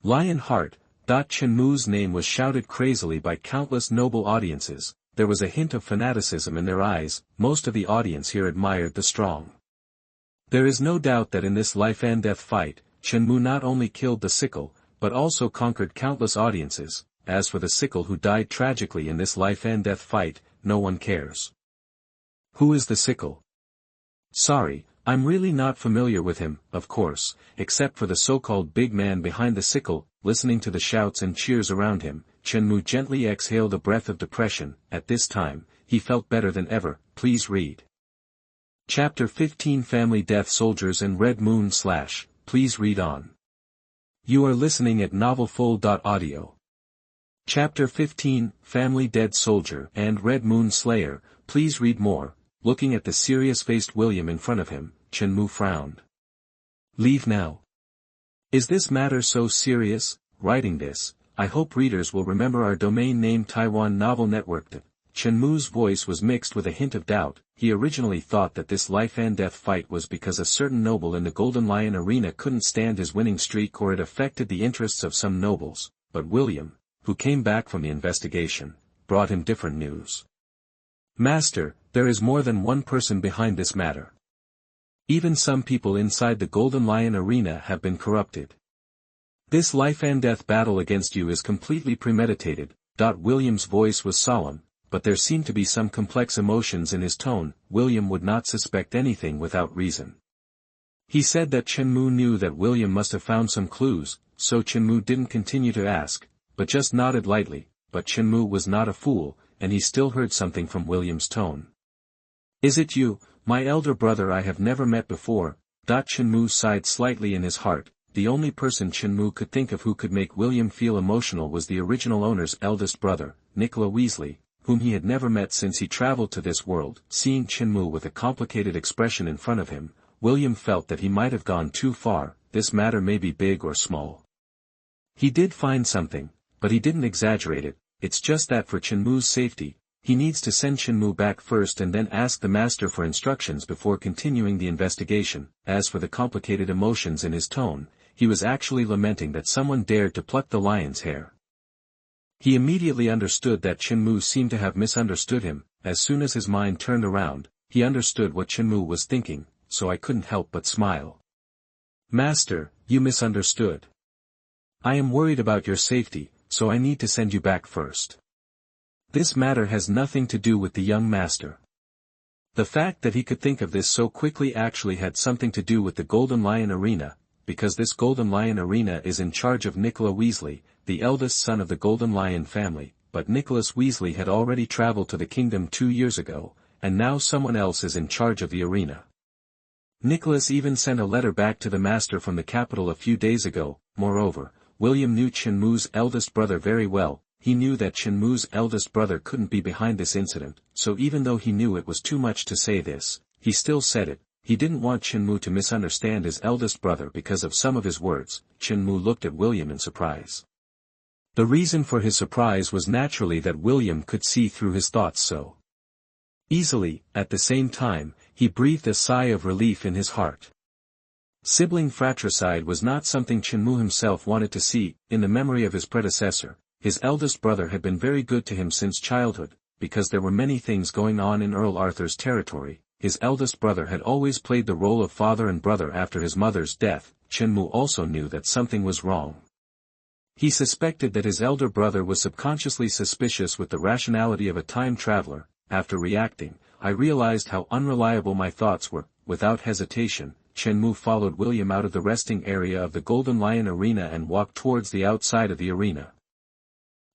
Lionheart! Chenmu's name was shouted crazily by countless noble audiences. There was a hint of fanaticism in their eyes. Most of the audience here admired the strong. There is no doubt that in this life-and-death fight, Chenmu not only killed the sickle, but also conquered countless audiences. As for the sickle who died tragically in this life-and-death fight, no one cares. Who is the sickle? Sorry, I'm really not familiar with him, of course, except for the so-called big man behind the sickle. Listening to the shouts and cheers around him, Chenmu gently exhaled a breath of depression. At this time, he felt better than ever. Please read. Chapter 15 Family Death Soldiers and Red Moon / Please read on. You are listening at novelfull.audio. Chapter 15 Family Dead Soldier and Red Moon Slayer. Please read more. Looking at the serious-faced William in front of him, Chenmu frowned. Leave now. Is this matter so serious? Writing this, I hope readers will remember our domain name Taiwan Novel Network. Chenmu's voice was mixed with a hint of doubt. He originally thought that this life-and-death fight was because a certain noble in the Golden Lion Arena couldn't stand his winning streak or it affected the interests of some nobles, but William, who came back from the investigation, brought him different news. "Master, there is more than one person behind this matter. Even some people inside the Golden Lion arena have been corrupted. This life and death battle against you is completely premeditated." William's voice was solemn, but there seemed to be some complex emotions in his tone. William would not suspect anything without reason. He said that Chenmu knew that William must have found some clues, so Chenmu didn't continue to ask, but just nodded lightly. But Chenmu was not a fool, and he still heard something from William's tone. "Is it you, my elder brother I have never met before?" Chenmu sighed slightly in his heart. The only person Chenmu could think of who could make William feel emotional was the original owner's eldest brother, Nicola Weasley, whom he had never met since he traveled to this world. Seeing Chenmu with a complicated expression in front of him, William felt that he might have gone too far. This matter may be big or small. He did find something, but he didn't exaggerate it. It's just that for Chenmu's safety, he needs to send Chenmu back first and then ask the master for instructions before continuing the investigation. As for the complicated emotions in his tone, he was actually lamenting that someone dared to pluck the lion's hair. He immediately understood that Chenmu seemed to have misunderstood him. As soon as his mind turned around, he understood what Chenmu was thinking, so I couldn't help but smile. "Master, you misunderstood. I am worried about your safety, so I need to send you back first. This matter has nothing to do with the young master." The fact that he could think of this so quickly actually had something to do with the Golden Lion Arena, because this Golden Lion Arena is in charge of Nicola Weasley, the eldest son of the Golden Lion family. But Nicholas Weasley had already traveled to the kingdom 2 years ago, and now someone else is in charge of the arena. Nicholas even sent a letter back to the master from the capital a few days ago. Moreover, William knew Chenmu's eldest brother very well. He knew that Chenmu's eldest brother couldn't be behind this incident, so even though he knew it was too much to say this, he still said it. He didn't want Chenmu to misunderstand his eldest brother because of some of his words. Chenmu looked at William in surprise. The reason for his surprise was naturally that William could see through his thoughts so easily. At the same time, he breathed a sigh of relief in his heart. Sibling fratricide was not something Chenmu himself wanted to see. In the memory of his predecessor, his eldest brother had been very good to him since childhood. Because there were many things going on in Earl Arthur's territory, his eldest brother had always played the role of father and brother after his mother's death. Chenmu also knew that something was wrong. He suspected that his elder brother was subconsciously suspicious with the rationality of a time traveler. After reacting, I realized how unreliable my thoughts were. Without hesitation, Chenmu followed William out of the resting area of the Golden Lion Arena and walked towards the outside of the arena.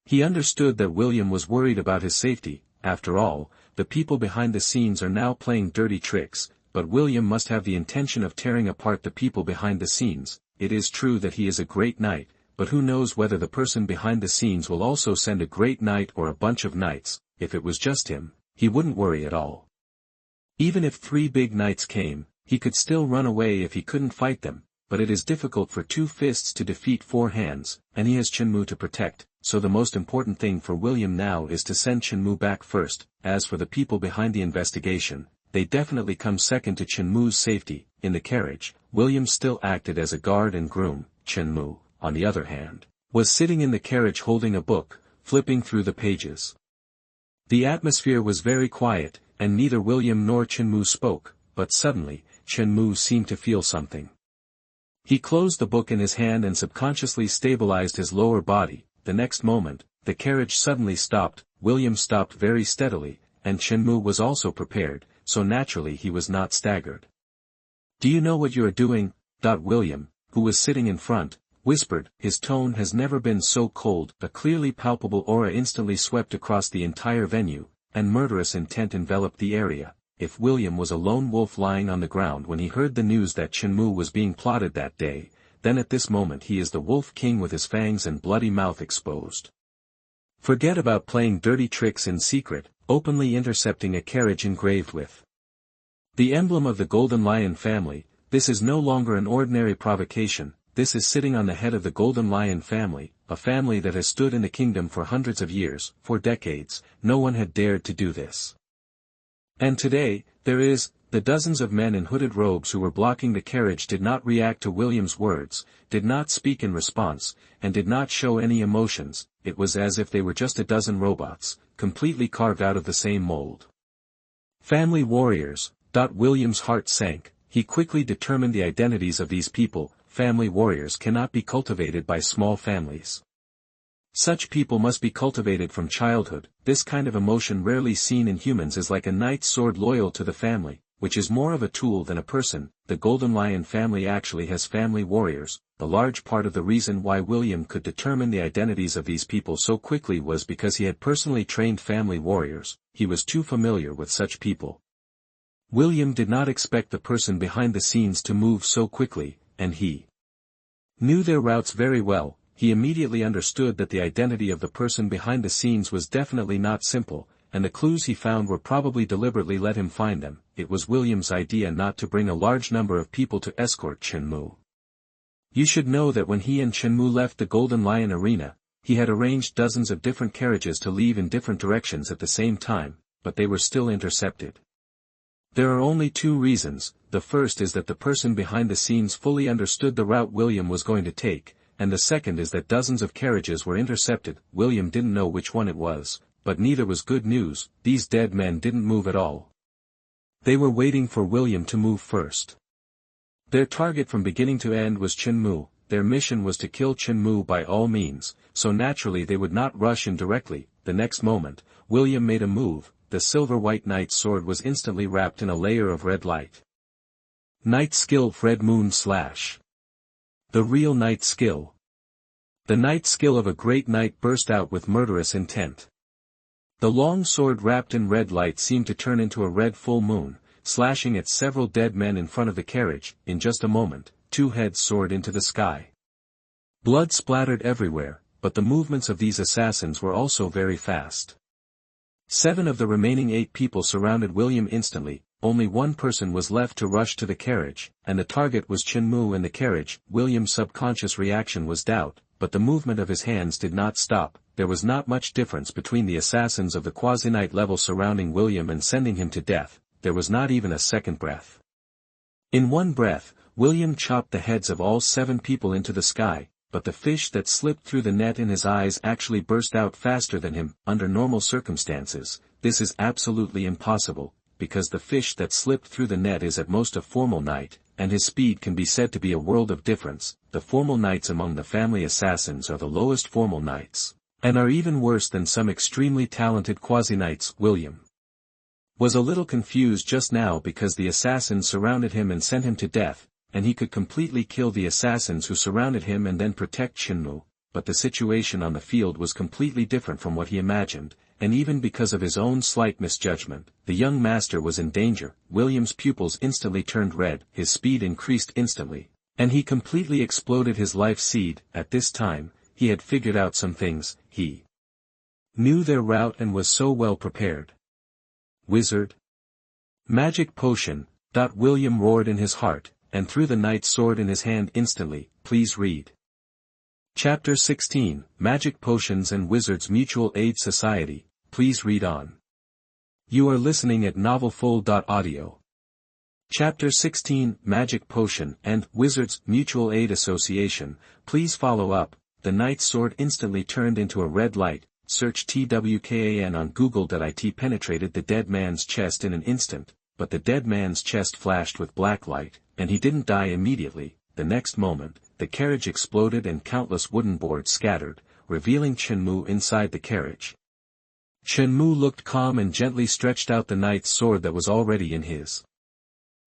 He understood that William was worried about his safety. After all, the people behind the scenes are now playing dirty tricks, but William must have the intention of tearing apart the people behind the scenes. It is true that he is a great knight, but who knows whether the person behind the scenes will also send a great knight or a bunch of knights. If it was just him, he wouldn't worry at all. Even if 3 big knights came, he could still run away if he couldn't fight them, but it is difficult for 2 fists to defeat 4 hands, and he has Chenmu to protect, so the most important thing for William now is to send Chenmu back first. As for the people behind the investigation, they definitely come second to Chenmu's safety. In the carriage, William still acted as a guard and groom. Chenmu, on the other hand, was sitting in the carriage holding a book, flipping through the pages. The atmosphere was very quiet, and neither William nor Chenmu spoke, but suddenly, Chenmu seemed to feel something. He closed the book in his hand and subconsciously stabilized his lower body. The next moment, the carriage suddenly stopped. William stopped very steadily, and Chenmu was also prepared, so naturally he was not staggered. "Do you know what you are doing?" William, who was sitting in front, whispered. His tone has never been so cold. A clearly palpable aura instantly swept across the entire venue, and murderous intent enveloped the area. If William was a lone wolf lying on the ground when he heard the news that Chenmu was being plotted that day, then at this moment he is the Wolf King with his fangs and bloody mouth exposed. Forget about playing dirty tricks in secret, openly intercepting a carriage engraved with the emblem of the Golden Lion family. This is no longer an ordinary provocation. This is sitting on the head of the Golden Lion family, a family that has stood in the kingdom for hundreds of years. For decades, no one had dared to do this. And today, the dozens of men in hooded robes who were blocking the carriage did not react to William's words, did not speak in response, and did not show any emotions. It was as if they were just a dozen robots. completely carved out of the same mold. Family warriors. William's heart sank. He quickly determined the identities of these people. Family warriors cannot be cultivated by small families. Such people must be cultivated from childhood. This kind of emotion rarely seen in humans is like a knight's sword loyal to the family, which is more of a tool than a person. The Golden Lion family actually has family warriors. The large part of the reason why William could determine the identities of these people so quickly was because he had personally trained family warriors. He was too familiar with such people. William did not expect the person behind the scenes to move so quickly, and he knew their routes very well. He immediately understood that the identity of the person behind the scenes was definitely not simple, and the clues he found were probably deliberately let him find them. It was William's idea not to bring a large number of people to escort Chenmu. You should know that when he and Chenmu left the Golden Lion arena, he had arranged dozens of different carriages to leave in different directions at the same time, but they were still intercepted. There are only two reasons. The first is that the person behind the scenes fully understood the route William was going to take, and the second is that dozens of carriages were intercepted. William didn't know which one it was, but neither was good news. These dead men didn't move at all. They were waiting for William to move first. Their target from beginning to end was Chenmu. Their mission was to kill Chenmu by all means, so naturally they would not rush in directly. The next moment, William made a move. The silver-white knight's sword was instantly wrapped in a layer of red light. Knight skill Red Moon Slash. The real knight skill. The knight skill of a great knight burst out with murderous intent. The long sword wrapped in red light seemed to turn into a red full moon, slashing at several dead men in front of the carriage. In just a moment, two heads soared into the sky. Blood splattered everywhere, but the movements of these assassins were also very fast. 7 of the remaining 8 people surrounded William instantly. Only one person was left to rush to the carriage, and the target was Chenmu and the carriage. William's subconscious reaction was doubt, but the movement of his hands did not stop. There was not much difference between the assassins of the quasi-knight level surrounding William and sending him to death. There was not even a second breath. In one breath, William chopped the heads of all 7 people into the sky, but the fish that slipped through the net in his eyes actually burst out faster than him. Under normal circumstances, this is absolutely impossible, because the fish that slipped through the net is at most a formal knight, and his speed can be said to be a world of difference. The formal knights among the family assassins are the lowest formal knights, and are even worse than some extremely talented quasi-knights. William was a little confused just now because the assassins surrounded him and sent him to death, and he could completely kill the assassins who surrounded him and then protect Chenmu, but the situation on the field was completely different from what he imagined, and even because of his own slight misjudgment, the young master was in danger. William's pupils instantly turned red, his speed increased instantly, and he completely exploded his life seed. At this time, he had figured out some things. He knew their route and was so well prepared. Wizard. Magic potion. William roared in his heart, and threw the knight's sword in his hand instantly. Please read. Chapter 16, Magic Potions and Wizards Mutual Aid Society. Please read on. You are listening at novelfull.audio. Chapter 16, Magic Potion and Wizards Mutual Aid Association. Please follow up. The knight's sword instantly turned into a red light. Search TWKAN on Google.it penetrated the dead man's chest in an instant, but the dead man's chest flashed with black light, and he didn't die immediately. The next moment, the carriage exploded and countless wooden boards scattered, revealing Chenmu inside the carriage. Chenmu looked calm and gently stretched out the knight's sword that was already in his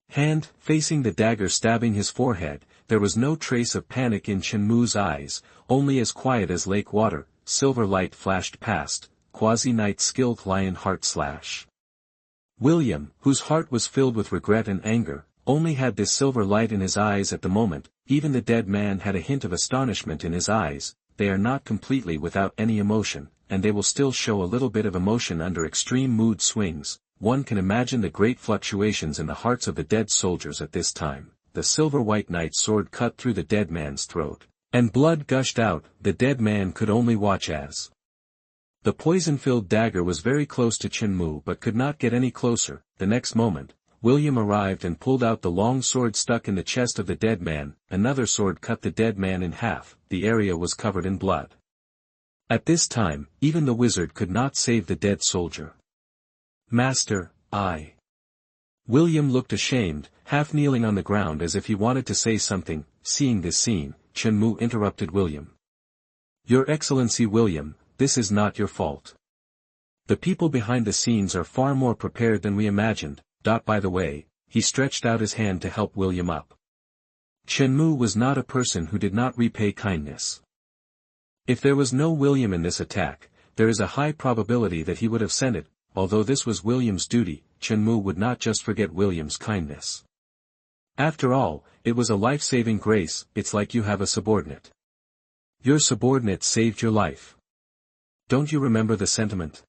hand, facing the dagger stabbing his forehead. There was no trace of panic in Chenmu's eyes, only as quiet as lake water. Silver light flashed past, quasi-knight skilled lion heart slash. William, whose heart was filled with regret and anger, only had this silver light in his eyes at the moment. Even the dead man had a hint of astonishment in his eyes. They are not completely without any emotion, and they will still show a little bit of emotion under extreme mood swings. One can imagine the great fluctuations in the hearts of the dead soldiers at this time. The silver-white knight's sword cut through the dead man's throat, and blood gushed out. The dead man could only watch as the poison-filled dagger was very close to Chenmu but could not get any closer. The next moment, William arrived and pulled out the long sword stuck in the chest of the dead man. Another sword cut the dead man in half. The area was covered in blood. At this time, even the wizard could not save the dead soldier. Master, I. William looked ashamed, half kneeling on the ground as if he wanted to say something. Seeing this scene, Chenmu interrupted William. Your Excellency William, this is not your fault. The people behind the scenes are far more prepared than we imagined. By the way, he stretched out his hand to help William up. Chenmu was not a person who did not repay kindness. If there was no William in this attack, there is a high probability that he would have sent it. Although this was William's duty, Chenmu would not just forget William's kindness. After all, it was a life-saving grace. It's like you have a subordinate. Your subordinate saved your life. Don't you remember the sentiment?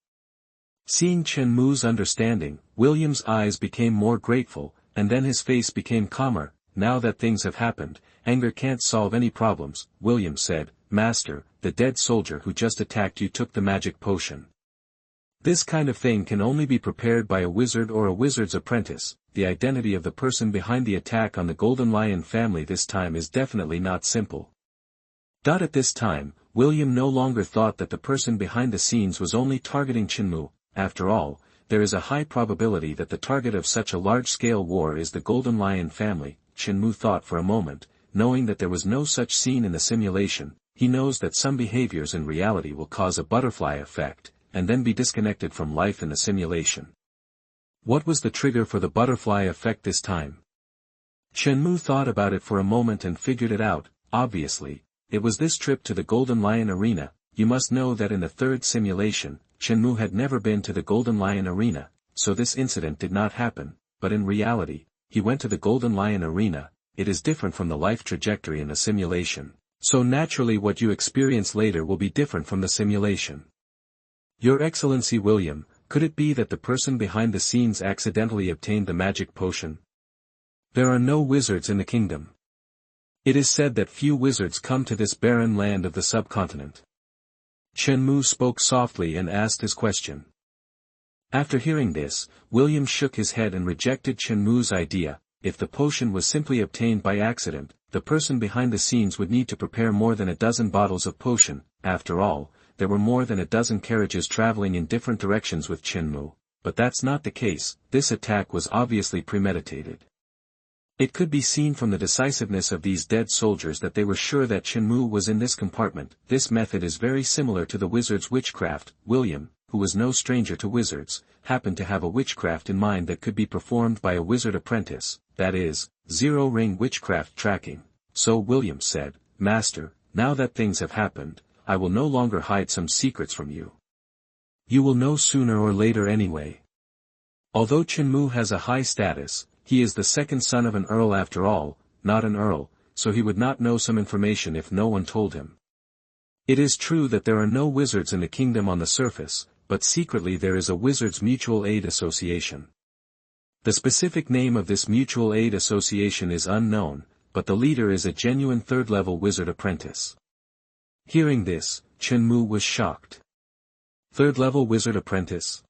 Seeing Chenmu's understanding, William's eyes became more grateful, and then his face became calmer. Now that things have happened, anger can't solve any problems, William said. Master, the dead soldier who just attacked you took the magic potion. This kind of thing can only be prepared by a wizard or a wizard's apprentice. The identity of the person behind the attack on the Golden Lion family this time is definitely not simple. At this time, William no longer thought that the person behind the scenes was only targeting Chenmu. After all, there is a high probability that the target of such a large-scale war is the Golden Lion family. Chenmu thought for a moment, knowing that there was no such scene in the simulation. He knows that some behaviors in reality will cause a butterfly effect, and then be disconnected from life in the simulation. What was the trigger for the butterfly effect this time? Chenmu thought about it for a moment and figured it out. Obviously, it was this trip to the Golden Lion Arena. You must know that in the third simulation, Chenmu had never been to the Golden Lion Arena, so this incident did not happen, but in reality, he went to the Golden Lion Arena. It is different from the life trajectory in the simulation, so naturally what you experience later will be different from the simulation. Your Excellency William, could it be that the person behind the scenes accidentally obtained the magic potion? There are no wizards in the kingdom. It is said that few wizards come to this barren land of the subcontinent. Chenmu spoke softly and asked his question. After hearing this, William shook his head and rejected Chenmu's idea. If the potion was simply obtained by accident, the person behind the scenes would need to prepare more than a dozen bottles of potion. After all, there were more than a dozen carriages traveling in different directions with Chenmu. But that's not the case. This attack was obviously premeditated. It could be seen from the decisiveness of these dead soldiers that they were sure that Chenmu was in this compartment. This method is very similar to the wizard's witchcraft. William, who was no stranger to wizards, happened to have a witchcraft in mind that could be performed by a wizard apprentice, that is, zero-ring witchcraft tracking. So William said, Master, now that things have happened, I will no longer hide some secrets from you. You will know sooner or later anyway. Although Chenmu has a high status, he is the second son of an earl after all, not an earl, so he would not know some information if no one told him. It is true that there are no wizards in the kingdom on the surface, but secretly there is a Wizards Mutual Aid Association. The specific name of this mutual aid association is unknown, but the leader is a genuine third-level wizard apprentice. Hearing this, Chenmu was shocked. Third-level wizard apprentice?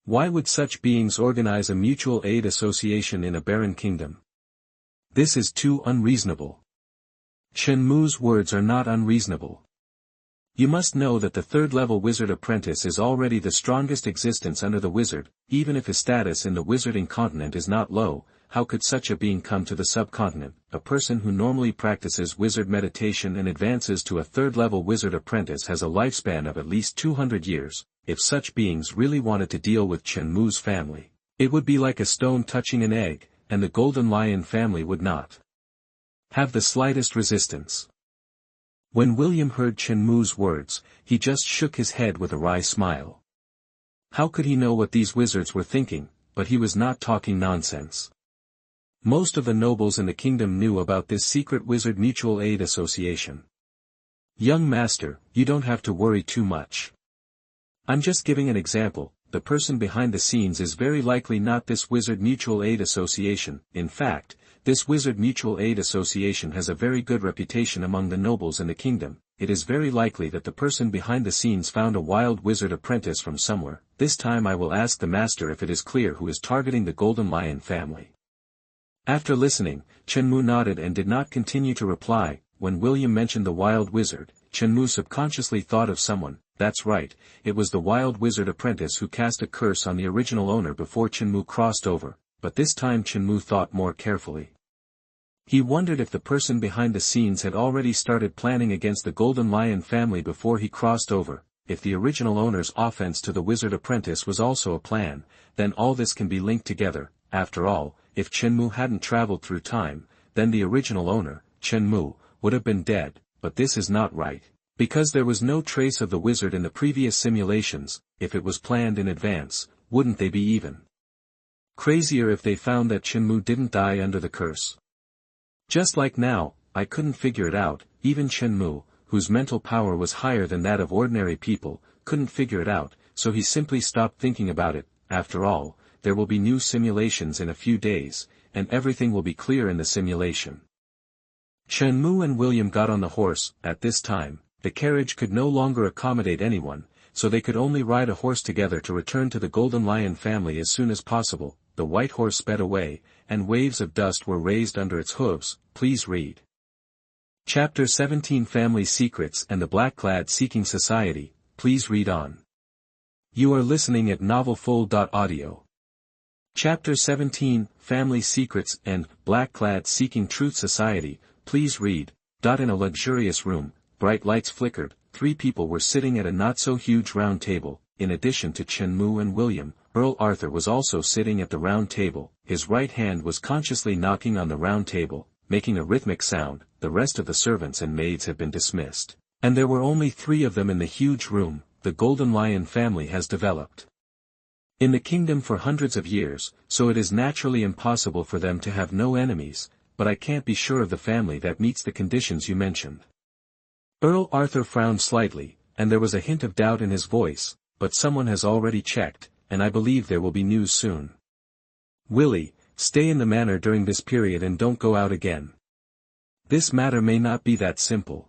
Why would such beings organize a mutual aid association in a barren kingdom? This is too unreasonable. Chenmu's words are not unreasonable. You must know that the third-level wizard apprentice is already the strongest existence under the wizard. Even if his status in the wizarding continent is not low, how could such a being come to the subcontinent? A person who normally practices wizard meditation and advances to a third-level wizard apprentice has a lifespan of at least 200 years. If such beings really wanted to deal with Chenmu's family, it would be like a stone touching an egg, and the Golden Lion family would not have the slightest resistance. When William heard Chenmu's words, he just shook his head with a wry smile. How could he know what these wizards were thinking? But he was not talking nonsense. Most of the nobles in the kingdom knew about this secret wizard mutual aid association. Young master, you don't have to worry too much. I'm just giving an example. The person behind the scenes is very likely not this Wizard Mutual Aid Association. In fact, this Wizard Mutual Aid Association has a very good reputation among the nobles in the kingdom. It is very likely that the person behind the scenes found a wild wizard apprentice from somewhere. This time I will ask the master if it is clear who is targeting the Golden Lion family. After listening, Chenmu nodded and did not continue to reply. When William mentioned the wild wizard, Chenmu subconsciously thought of someone. That's right, it was the wild wizard apprentice who cast a curse on the original owner before Chenmu crossed over, but this time Chenmu thought more carefully. He wondered if the person behind the scenes had already started planning against the Golden Lion family before he crossed over. If the original owner's offense to the wizard apprentice was also a plan, then all this can be linked together. After all, if Chenmu hadn't traveled through time, then the original owner, Chenmu, would have been dead, but this is not right. Because there was no trace of the wizard in the previous simulations, if it was planned in advance, wouldn't they be even crazier if they found that Chenmu didn't die under the curse? Just like now, I couldn't figure it out. Even Chenmu, whose mental power was higher than that of ordinary people, couldn't figure it out, so he simply stopped thinking about it. After all, there will be new simulations in a few days, and everything will be clear in the simulation. Chenmu and William got on the horse. At this time, the carriage could no longer accommodate anyone, so they could only ride a horse together to return to the Golden Lion family as soon as possible. The white horse sped away, and waves of dust were raised under its hooves. Please read. Chapter 17 Family Secrets and the Black-clad Seeking Society. Please read on. You are listening at NovelFull.audio. Chapter 17 Family Secrets and Black-clad Seeking Truth Society. Please read. In a luxurious room, bright lights flickered. 3 people were sitting at a not-so-huge round table. In addition to Chenmu and William, Earl Arthur was also sitting at the round table. His right hand was consciously knocking on the round table, making a rhythmic sound. The rest of the servants and maids had been dismissed, and there were only 3 of them in the huge room. The Golden Lion family has developed in the kingdom for hundreds of years, so it is naturally impossible for them to have no enemies, but I can't be sure of the family that meets the conditions you mentioned. Earl Arthur frowned slightly, and there was a hint of doubt in his voice, but someone has already checked, and I believe there will be news soon. Willie, stay in the manor during this period and don't go out again. This matter may not be that simple.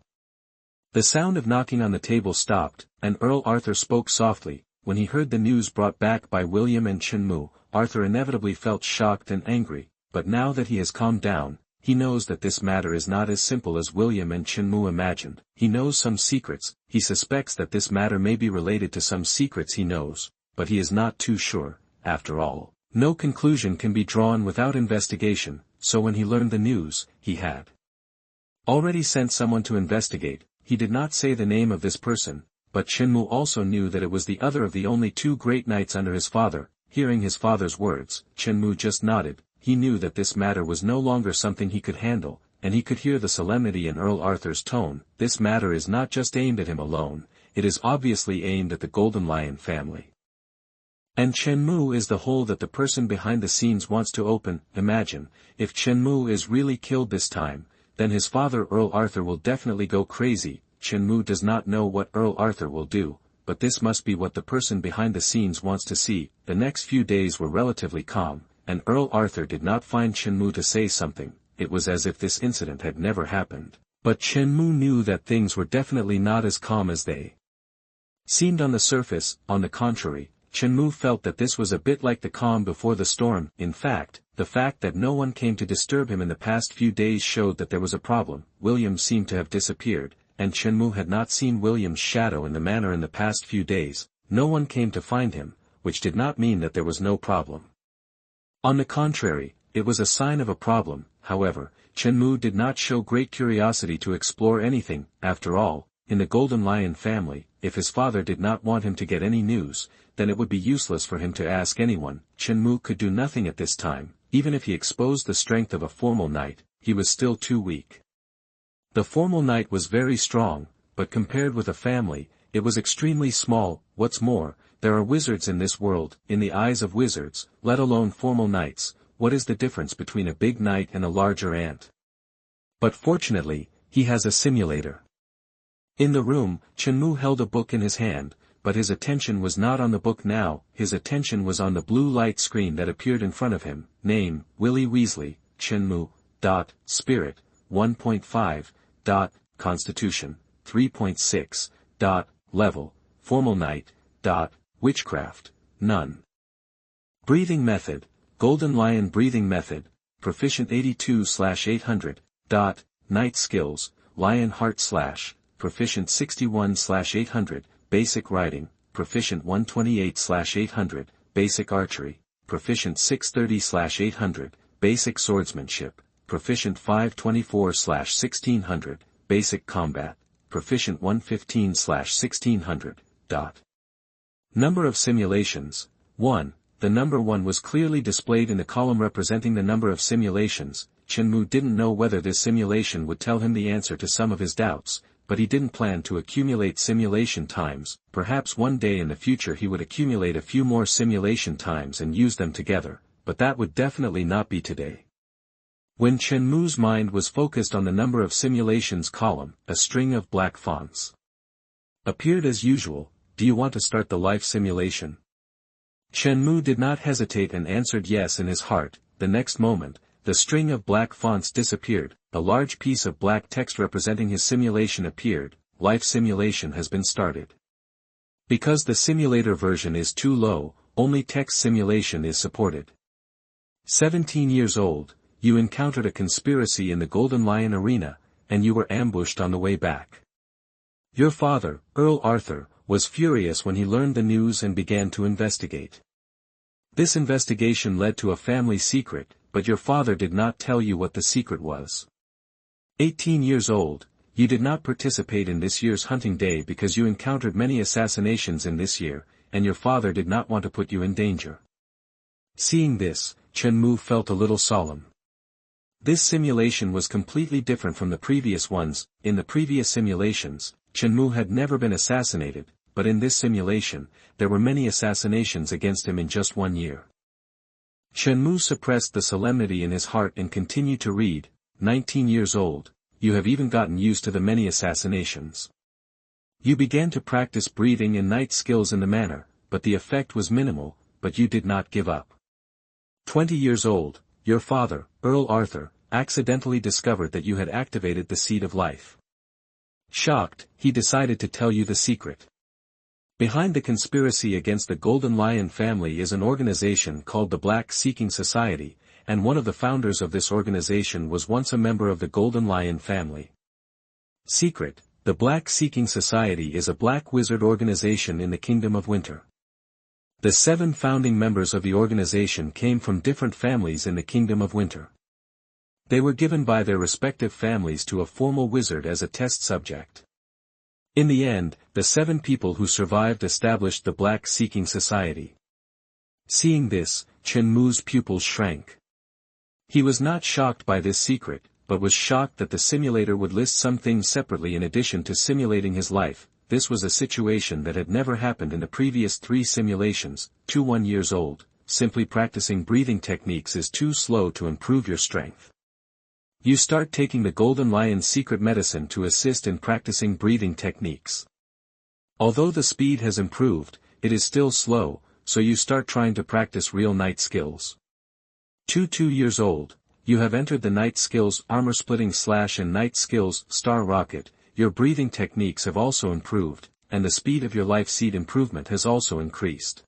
The sound of knocking on the table stopped, and Earl Arthur spoke softly. When he heard the news brought back by William and Chenmu, Arthur inevitably felt shocked and angry, but now that he has calmed down, he knows that this matter is not as simple as William and Chenmu imagined. He knows some secrets. He suspects that this matter may be related to some secrets he knows, but he is not too sure. After all, no conclusion can be drawn without investigation, so when he learned the news, he had already sent someone to investigate. He did not say the name of this person, but Chenmu also knew that it was the other of the only 2 great knights under his father. Hearing his father's words, Chenmu just nodded. He knew that this matter was no longer something he could handle, and he could hear the solemnity in Earl Arthur's tone. This matter is not just aimed at him alone, it is obviously aimed at the Golden Lion family. And Chenmu is the hole that the person behind the scenes wants to open. Imagine, if Chenmu is really killed this time, then his father Earl Arthur will definitely go crazy. Chenmu does not know what Earl Arthur will do, but this must be what the person behind the scenes wants to see. The next few days were relatively calm, and Earl Arthur did not find Chenmu to say something. It was as if this incident had never happened. But Chenmu knew that things were definitely not as calm as they seemed on the surface. On the contrary, Chenmu felt that this was a bit like the calm before the storm. In fact, the fact that no one came to disturb him in the past few days showed that there was a problem. William seemed to have disappeared, and Chenmu had not seen William's shadow in the manor in the past few days. No one came to find him, which did not mean that there was no problem. On the contrary, it was a sign of a problem. However, Chenmu did not show great curiosity to explore anything. After all, in the Golden Lion family, if his father did not want him to get any news, then it would be useless for him to ask anyone. Chenmu could do nothing at this time. Even if he exposed the strength of a formal knight, he was still too weak. The formal knight was very strong, but compared with a family, it was extremely small. What's more, there are wizards in this world. In the eyes of wizards, let alone formal knights, what is the difference between a big knight and a larger ant? But fortunately, he has a simulator. In the room, Chenmu held a book in his hand, but his attention was not on the book now. His attention was on the blue light screen that appeared in front of him. Name, Willie Weasley. Chenmu. Spirit, 1.5. Constitution, 3.6. Level, Formal Knight. Witchcraft, none. Breathing method, Golden Lion breathing method, proficient 82/800. Knight skills, Lion Heart / proficient 61/800, basic riding, proficient 128/800, basic archery, proficient 630/800, basic swordsmanship, proficient 524/1600, basic combat, proficient 115/1600. Number of simulations, 1. The number 1 was clearly displayed in the column representing the number of simulations. Chenmu didn't know whether this simulation would tell him the answer to some of his doubts, but he didn't plan to accumulate simulation times. Perhaps one day in the future he would accumulate a few more simulation times and use them together, but that would definitely not be today. When Chenmu's mind was focused on the number of simulations column, a string of black fonts appeared as usual. Do you want to start the life simulation? Chenmu did not hesitate and answered yes in his heart. The next moment, the string of black fonts disappeared, a large piece of black text representing his simulation appeared. Life simulation has been started. Because the simulator version is too low, only text simulation is supported. 17 years old, you encountered a conspiracy in the Golden Lion Arena, and you were ambushed on the way back. Your father, Earl Arthur, was furious when he learned the news and began to investigate. This investigation led to a family secret, but your father did not tell you what the secret was. 18 years old, you did not participate in this year's hunting day because you encountered many assassinations in this year, and your father did not want to put you in danger. Seeing this, Chenmu felt a little solemn. This simulation was completely different from the previous ones. In the previous simulations, Chenmu had never been assassinated, but in this simulation, there were many assassinations against him in just 1 year. Chenmu suppressed the solemnity in his heart and continued to read. 19 years old, you have even gotten used to the many assassinations. You began to practice breathing and night skills in the manner, but the effect was minimal, but you did not give up. 20 years old, your father, Earl Arthur, accidentally discovered that you had activated the Seed of Life. Shocked, he decided to tell you the secret. Behind the conspiracy against the Golden Lion family is an organization called the Black Seeking Society, and one of the founders of this organization was once a member of the Golden Lion family. Secret: the Black Seeking Society is a black wizard organization in the Kingdom of Winter. The 7 founding members of the organization came from different families in the Kingdom of Winter. They were given by their respective families to a formal wizard as a test subject. In the end, the 7 people who survived established the Black Seeking Society. Seeing this, Chenmu's pupils shrank. He was not shocked by this secret, but was shocked that the simulator would list some things separately in addition to simulating his life. This was a situation that had never happened in the previous 3 simulations. 21 years old, simply practicing breathing techniques is too slow to improve your strength. You start taking the Golden Lion's secret medicine to assist in practicing breathing techniques. Although the speed has improved, it is still slow, so you start trying to practice real night skills. 22 years old, you have entered the night skills Armor Splitting Slash and night skills Star Rocket. Your breathing techniques have also improved, and the speed of your life seed improvement has also increased.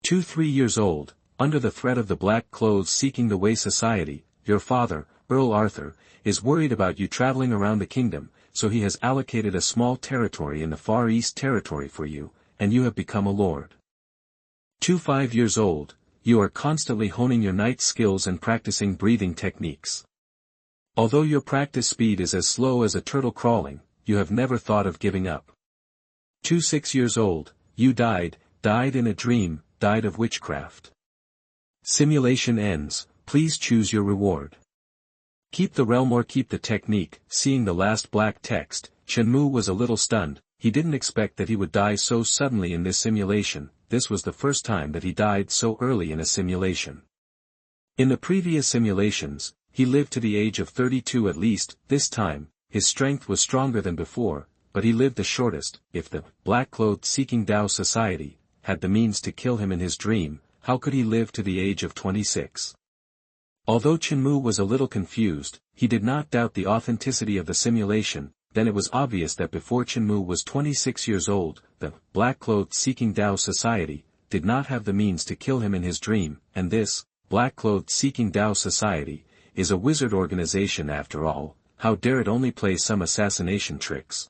23 years old, under the threat of the Black Clothes Seeking the Way Society, your father, Earl Arthur, is worried about you traveling around the kingdom, so he has allocated a small territory in the Far East Territory for you, and you have become a lord. 25 years old, you are constantly honing your night skills and practicing breathing techniques. Although your practice speed is as slow as a turtle crawling, you have never thought of giving up. 26 years old, you died in a dream, died of witchcraft. Simulation ends, please choose your reward. Keep the realm or keep the technique. Seeing the last black text, Chenmu was a little stunned. He didn't expect that he would die so suddenly in this simulation. This was the first time that he died so early in a simulation. In the previous simulations, he lived to the age of 32 at least. This time, his strength was stronger than before, but he lived the shortest. If the Black-Clothed Seeking Tao Society had the means to kill him in his dream, how could he live to the age of 26? Although Chenmu was a little confused, he did not doubt the authenticity of the simulation. Then it was obvious that before Chenmu was 26 years old, the Black-Clothed Seeking Tao Society did not have the means to kill him in his dream, and this Black-Clothed Seeking Tao Society is a wizard organization after all. How dare it only play some assassination tricks?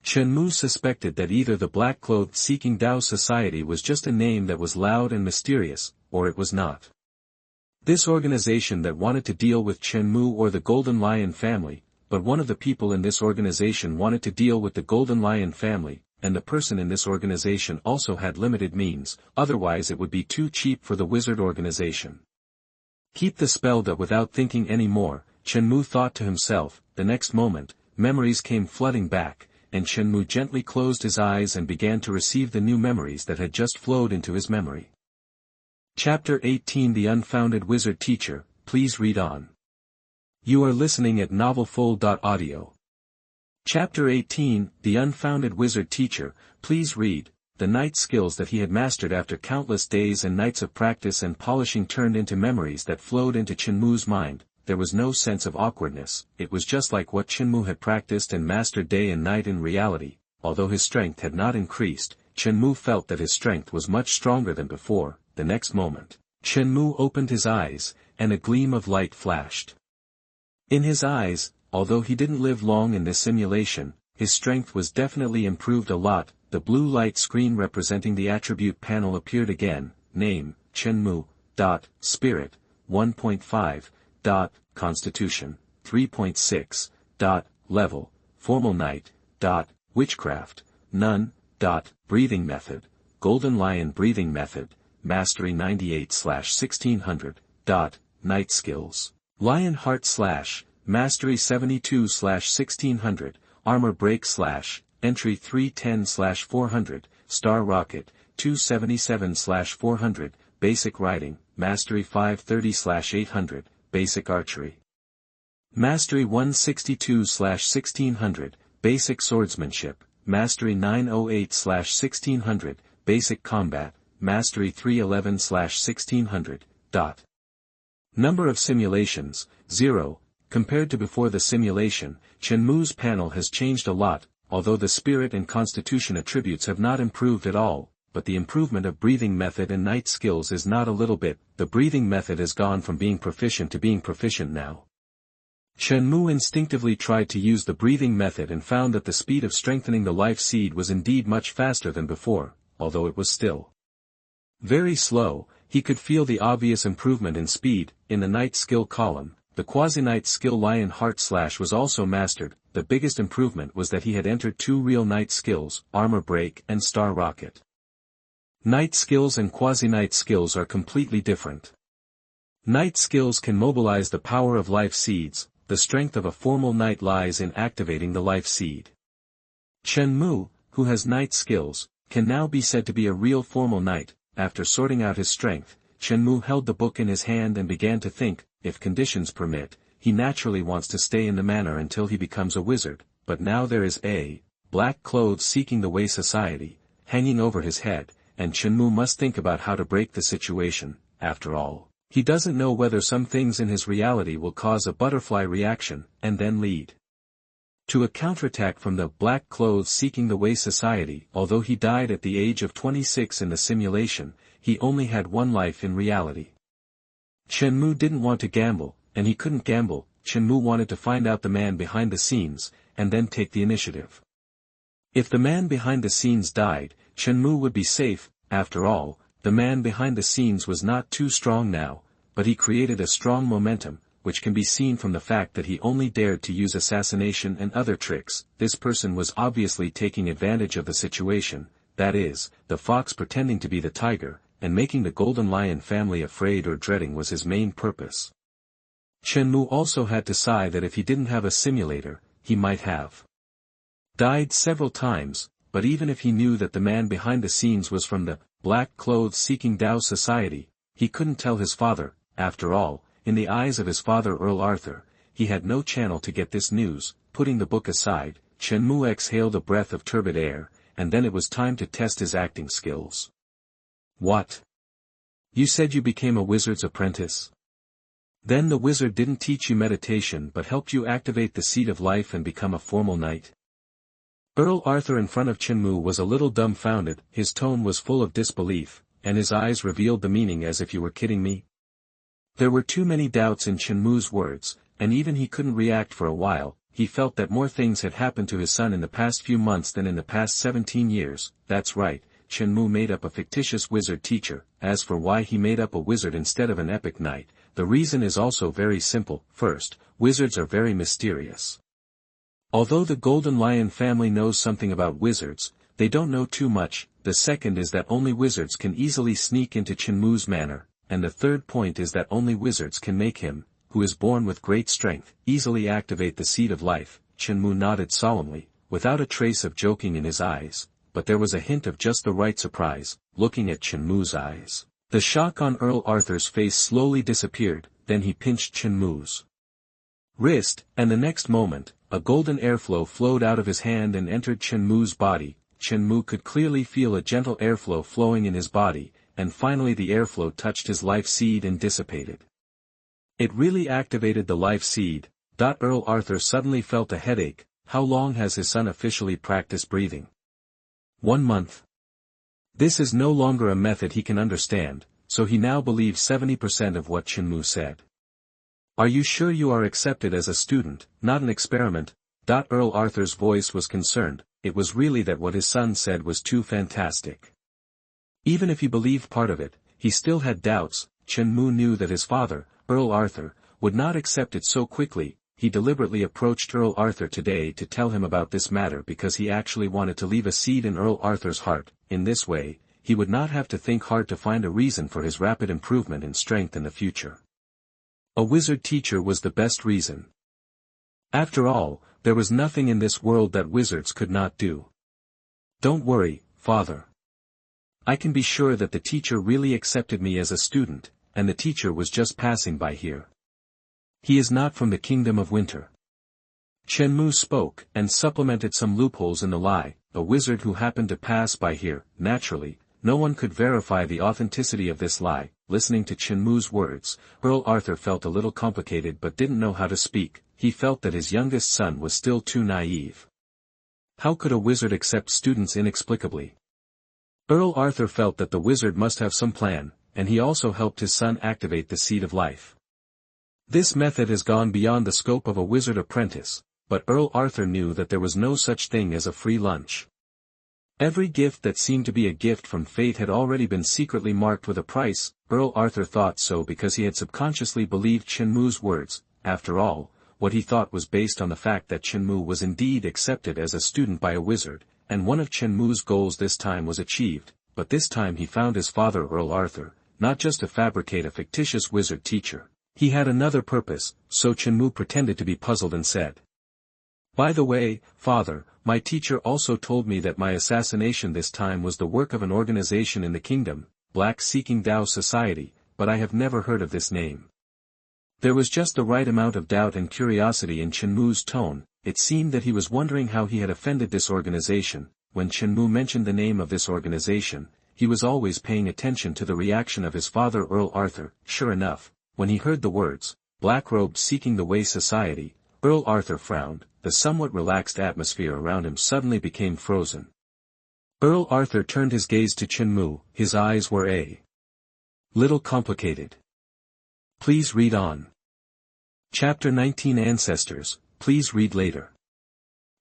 Shenmue suspected that either the Black-clad Seeking Tao Society was just a name that was loud and mysterious, or it was not. This organization that wanted to deal with Shenmue or the Golden Lion family, but one of the people in this organization wanted to deal with the Golden Lion family, and the person in this organization also had limited means, otherwise it would be too cheap for the wizard organization. Keep the spell that without thinking any more, Shenmue thought to himself. The next moment, memories came flooding back, and Shenmue gently closed his eyes and began to receive the new memories that had just flowed into his memory. Chapter 18 The Unfounded Wizard Teacher, please read on. You are listening at NovelFold.audio. Chapter 18 The Unfounded Wizard Teacher, please read. The night skills that he had mastered after countless days and nights of practice and polishing turned into memories that flowed into Shenmue's mind. There was no sense of awkwardness, it was just like what Shenmue had practiced and mastered day and night in reality. Although his strength had not increased, Shenmue felt that his strength was much stronger than before. The next moment, Shenmue opened his eyes, and a gleam of light flashed. In his eyes, although he didn't live long in this simulation, his strength was definitely improved a lot. The blue light screen representing the attribute panel appeared again. Name, Shenmue. Spirit, 1.5. Constitution, 3.6. Level, Formal Knight. Witchcraft, None. Breathing Method, Golden Lion Breathing Method, Mastery 98/1600. Night Skills, Lion Heart / Mastery 72/1600, Armor Break / Entry 310/400, Star Rocket, 277/400, Basic Riding, Mastery 530/800, Basic Archery. Mastery 162/1600, Basic Swordsmanship, Mastery 908/1600, Basic Combat, Mastery 311/1600. Number of simulations, 0. Compared to before the simulation, Shenmue's panel has changed a lot, although the spirit and constitution attributes have not improved at all. But the improvement of breathing method and night skills is not a little bit. The breathing method has gone from being proficient to being proficient now. Shenmue instinctively tried to use the breathing method and found that the speed of strengthening the life seed was indeed much faster than before, although it was still very slow. He could feel the obvious improvement in speed. In the night skill column, the quasi-night skill Lion Heart / was also mastered. The biggest improvement was that he had entered 2 real night skills, Armor Break and Star Rocket. Night skills and quasi-night skills are completely different. Night skills can mobilize the power of life seeds. The strength of a formal knight lies in activating the life seed. Shenmue, who has night skills, can now be said to be a real formal knight. After sorting out his strength, Shenmue held the book in his hand and began to think. If conditions permit, he naturally wants to stay in the manor until he becomes a wizard, but now there is a Black-clad Seeking the Way Society hanging over his head, and Shenmue must think about how to break the situation. After all, he doesn't know whether some things in his reality will cause a butterfly reaction, and then lead to a counterattack from the Black-clad Seeking the Way Society. Although he died at the age of 26 in the simulation, he only had one life in reality. Shenmue didn't want to gamble, and he couldn't gamble. Shenmue wanted to find out the man behind the scenes, and then take the initiative. If the man behind the scenes died, Shenmue would be safe. After all, the man behind the scenes was not too strong now, but he created a strong momentum, which can be seen from the fact that he only dared to use assassination and other tricks. This person was obviously taking advantage of the situation, that is, the fox pretending to be the tiger, and making the Golden Lion family afraid or dreading was his main purpose. Shenmue also had to sigh that if he didn't have a simulator, he might have died several times. But even if he knew that the man behind the scenes was from the Black-clad Seeking Tao Society, he couldn't tell his father. After all, in the eyes of his father Earl Arthur, he had no channel to get this news. Putting the book aside, Shenmue exhaled a breath of turbid air, and then it was time to test his acting skills. What? You said you became a wizard's apprentice? Then the wizard didn't teach you meditation but helped you activate the seed of life and become a formal knight? Earl Arthur in front of Shenmue was a little dumbfounded. His tone was full of disbelief, and his eyes revealed the meaning as if you were kidding me. There were too many doubts in Shenmue's words, and even he couldn't react for a while. he felt that more things had happened to his son in the past few months than in the past 17 years. That's right, Chenmu made up a fictitious wizard teacher. As for why he made up a wizard instead of an epic knight, the reason is also very simple. First, wizards are very mysterious. Although the Golden Lion family knows something about wizards, they don't know too much. The second is that only wizards can easily sneak into Chenmu's manor, and the third point is that only wizards can make him, who is born with great strength, easily activate the seed of life. Chenmu nodded solemnly, without a trace of joking in his eyes, but there was a hint of just the right surprise, looking at Chenmu's eyes. The shock on Earl Arthur's face slowly disappeared, then he pinched Chenmu's wrist, and the next moment, a golden airflow flowed out of his hand and entered Chenmu's body. Chenmu could clearly feel a gentle airflow flowing in his body, and finally the airflow touched his life seed and dissipated. It really activated the life seed. Earl Arthur suddenly felt a headache. How long has his son officially practiced breathing? 1 month. This is no longer a method he can understand, so he now believes 70% of what Chenmu said. Are you sure you are accepted as a student, not an experiment? Earl Arthur's voice was concerned. It was really that what his son said was too fantastic. Even if he believed part of it, he still had doubts. Chenmu knew that his father, Earl Arthur, would not accept it so quickly. He deliberately approached Earl Arthur today to tell him about this matter because he actually wanted to leave a seed in Earl Arthur's heart. In this way, he would not have to think hard to find a reason for his rapid improvement in strength in the future. A wizard teacher was the best reason. After all, there was nothing in this world that wizards could not do. Don't worry, father. I can be sure that the teacher really accepted me as a student, and the teacher was just passing by here. He is not from the Kingdom of Winter. Chenmu spoke, and supplemented some loopholes in the lie. A wizard who happened to pass by here. Naturally, no one could verify the authenticity of this lie. Listening to Chenmu's words, Earl Arthur felt a little complicated but didn't know how to speak. He felt that his youngest son was still too naive. How could a wizard accept students inexplicably? Earl Arthur felt that the wizard must have some plan, and he also helped his son activate the seed of life. This method has gone beyond the scope of a wizard apprentice, but Earl Arthur knew that there was no such thing as a free lunch. Every gift that seemed to be a gift from fate had already been secretly marked with a price. Earl Arthur thought so because he had subconsciously believed Chenmu's words. After all, what he thought was based on the fact that Chenmu was indeed accepted as a student by a wizard, and one of Chenmu's goals this time was achieved, but this time he found his father Earl Arthur, not just to fabricate a fictitious wizard teacher. He had another purpose, so Chenmu pretended to be puzzled and said, "By the way, father, my teacher also told me that my assassination this time was the work of an organization in the kingdom, Black Seeking Dao Society, but I have never heard of this name." There was just the right amount of doubt and curiosity in Chenmu's tone. It seemed that he was wondering how he had offended this organization. When Chenmu mentioned the name of this organization, he was always paying attention to the reaction of his father Earl Arthur. Sure enough, when he heard the words, Black-robed Seeking the Way Society, Earl Arthur frowned. The somewhat relaxed atmosphere around him suddenly became frozen. Earl Arthur turned his gaze to Chenmu. His eyes were a little complicated. Please read on. Chapter 19 Ancestors, please read later.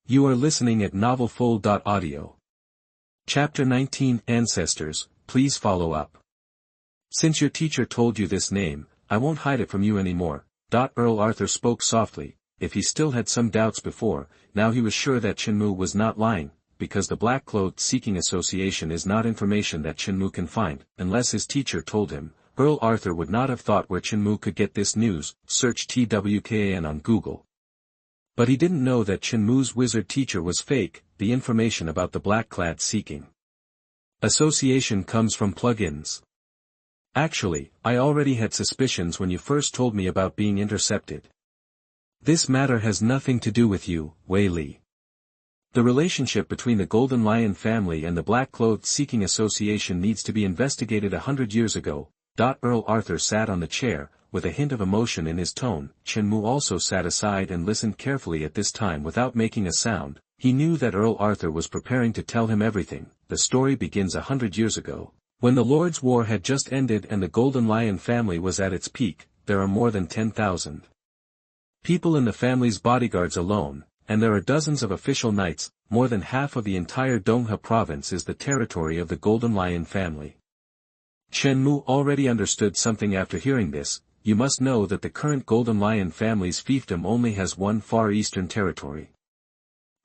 You are listening at novelfull.audio. Chapter 19 Ancestors, please follow up. Since your teacher told you this name, I won't hide it from you anymore. Earl Arthur spoke softly. If he still had some doubts before, now he was sure that Chenmu was not lying, because the Black-clothed Seeking Association is not information that Chenmu can find. Unless his teacher told him, Earl Arthur would not have thought where Chenmu could get this news. Search TWKAN on Google. But he didn't know that Chenmu's wizard teacher was fake. The information about the Black-clad Seeking Association comes from plugins. Actually, I already had suspicions when you first told me about being intercepted. This matter has nothing to do with you, Wei Li. The relationship between the Golden Lion family and the Black-clothed Seeking Association needs to be investigated 100 years ago. Earl Arthur sat on the chair, with a hint of emotion in his tone. Chenmu also sat aside and listened carefully at this time without making a sound. He knew that Earl Arthur was preparing to tell him everything. The story begins 100 years ago, when the Lord's War had just ended and the Golden Lion family was at its peak. There are more than 10,000 People in the family's bodyguards alone, and there are dozens of official knights. More than half of the entire Dongha province is the territory of the Golden Lion family. Chen Mu already understood something after hearing this. You must know that the current Golden Lion family's fiefdom only has one Far Eastern territory.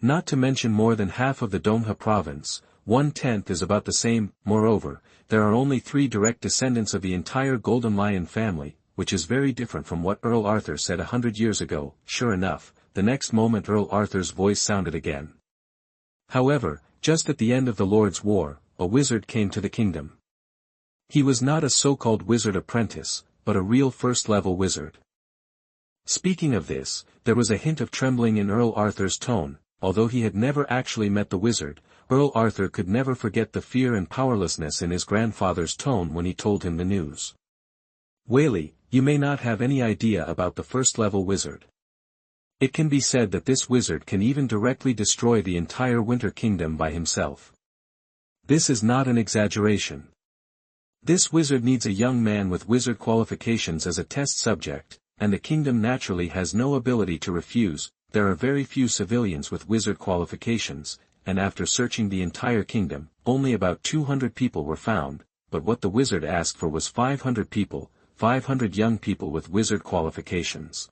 Not to mention more than half of the Dongha province, 1/10 is about the same. Moreover, there are only 3 direct descendants of the entire Golden Lion family, which is very different from what Earl Arthur said 100 years ago. Sure enough, the next moment Earl Arthur's voice sounded again. However, just at the end of the Lord's War, a wizard came to the kingdom. He was not a so-called wizard apprentice, but a real first-level wizard. Speaking of this, there was a hint of trembling in Earl Arthur's tone. Although he had never actually met the wizard, Earl Arthur could never forget the fear and powerlessness in his grandfather's tone when he told him the news. Whaley, you may not have any idea about the first-level wizard. It can be said that this wizard can even directly destroy the entire Winter Kingdom by himself. This is not an exaggeration. This wizard needs a young man with wizard qualifications as a test subject, and the kingdom naturally has no ability to refuse. There are very few civilians with wizard qualifications, and after searching the entire kingdom, only about 200 people were found, but what the wizard asked for was 500 people, 500 young people with wizard qualifications.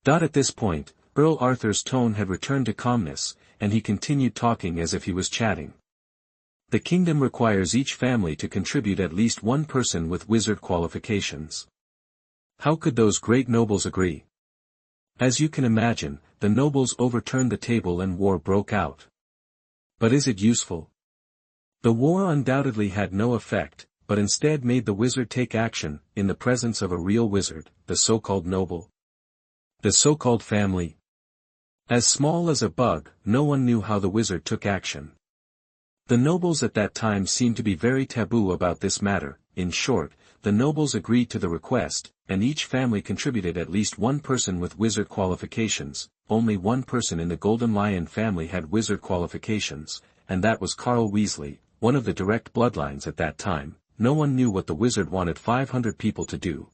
At this point, Earl Arthur's tone had returned to calmness, and he continued talking as if he was chatting. The kingdom requires each family to contribute at least one person with wizard qualifications. How could those great nobles agree? As you can imagine, the nobles overturned the table and war broke out. But is it useful? The war undoubtedly had no effect, but instead made the wizard take action, in the presence of a real wizard, the so-called noble. The so-called family. As small as a bug, no one knew how the wizard took action. The nobles at that time seemed to be very taboo about this matter. In short, the nobles agreed to the request, and each family contributed at least one person with wizard qualifications. Only one person in the Golden Lion family had wizard qualifications, and that was Carl Weasley, one of the direct bloodlines at that time. No one knew what the wizard wanted 500 people to do.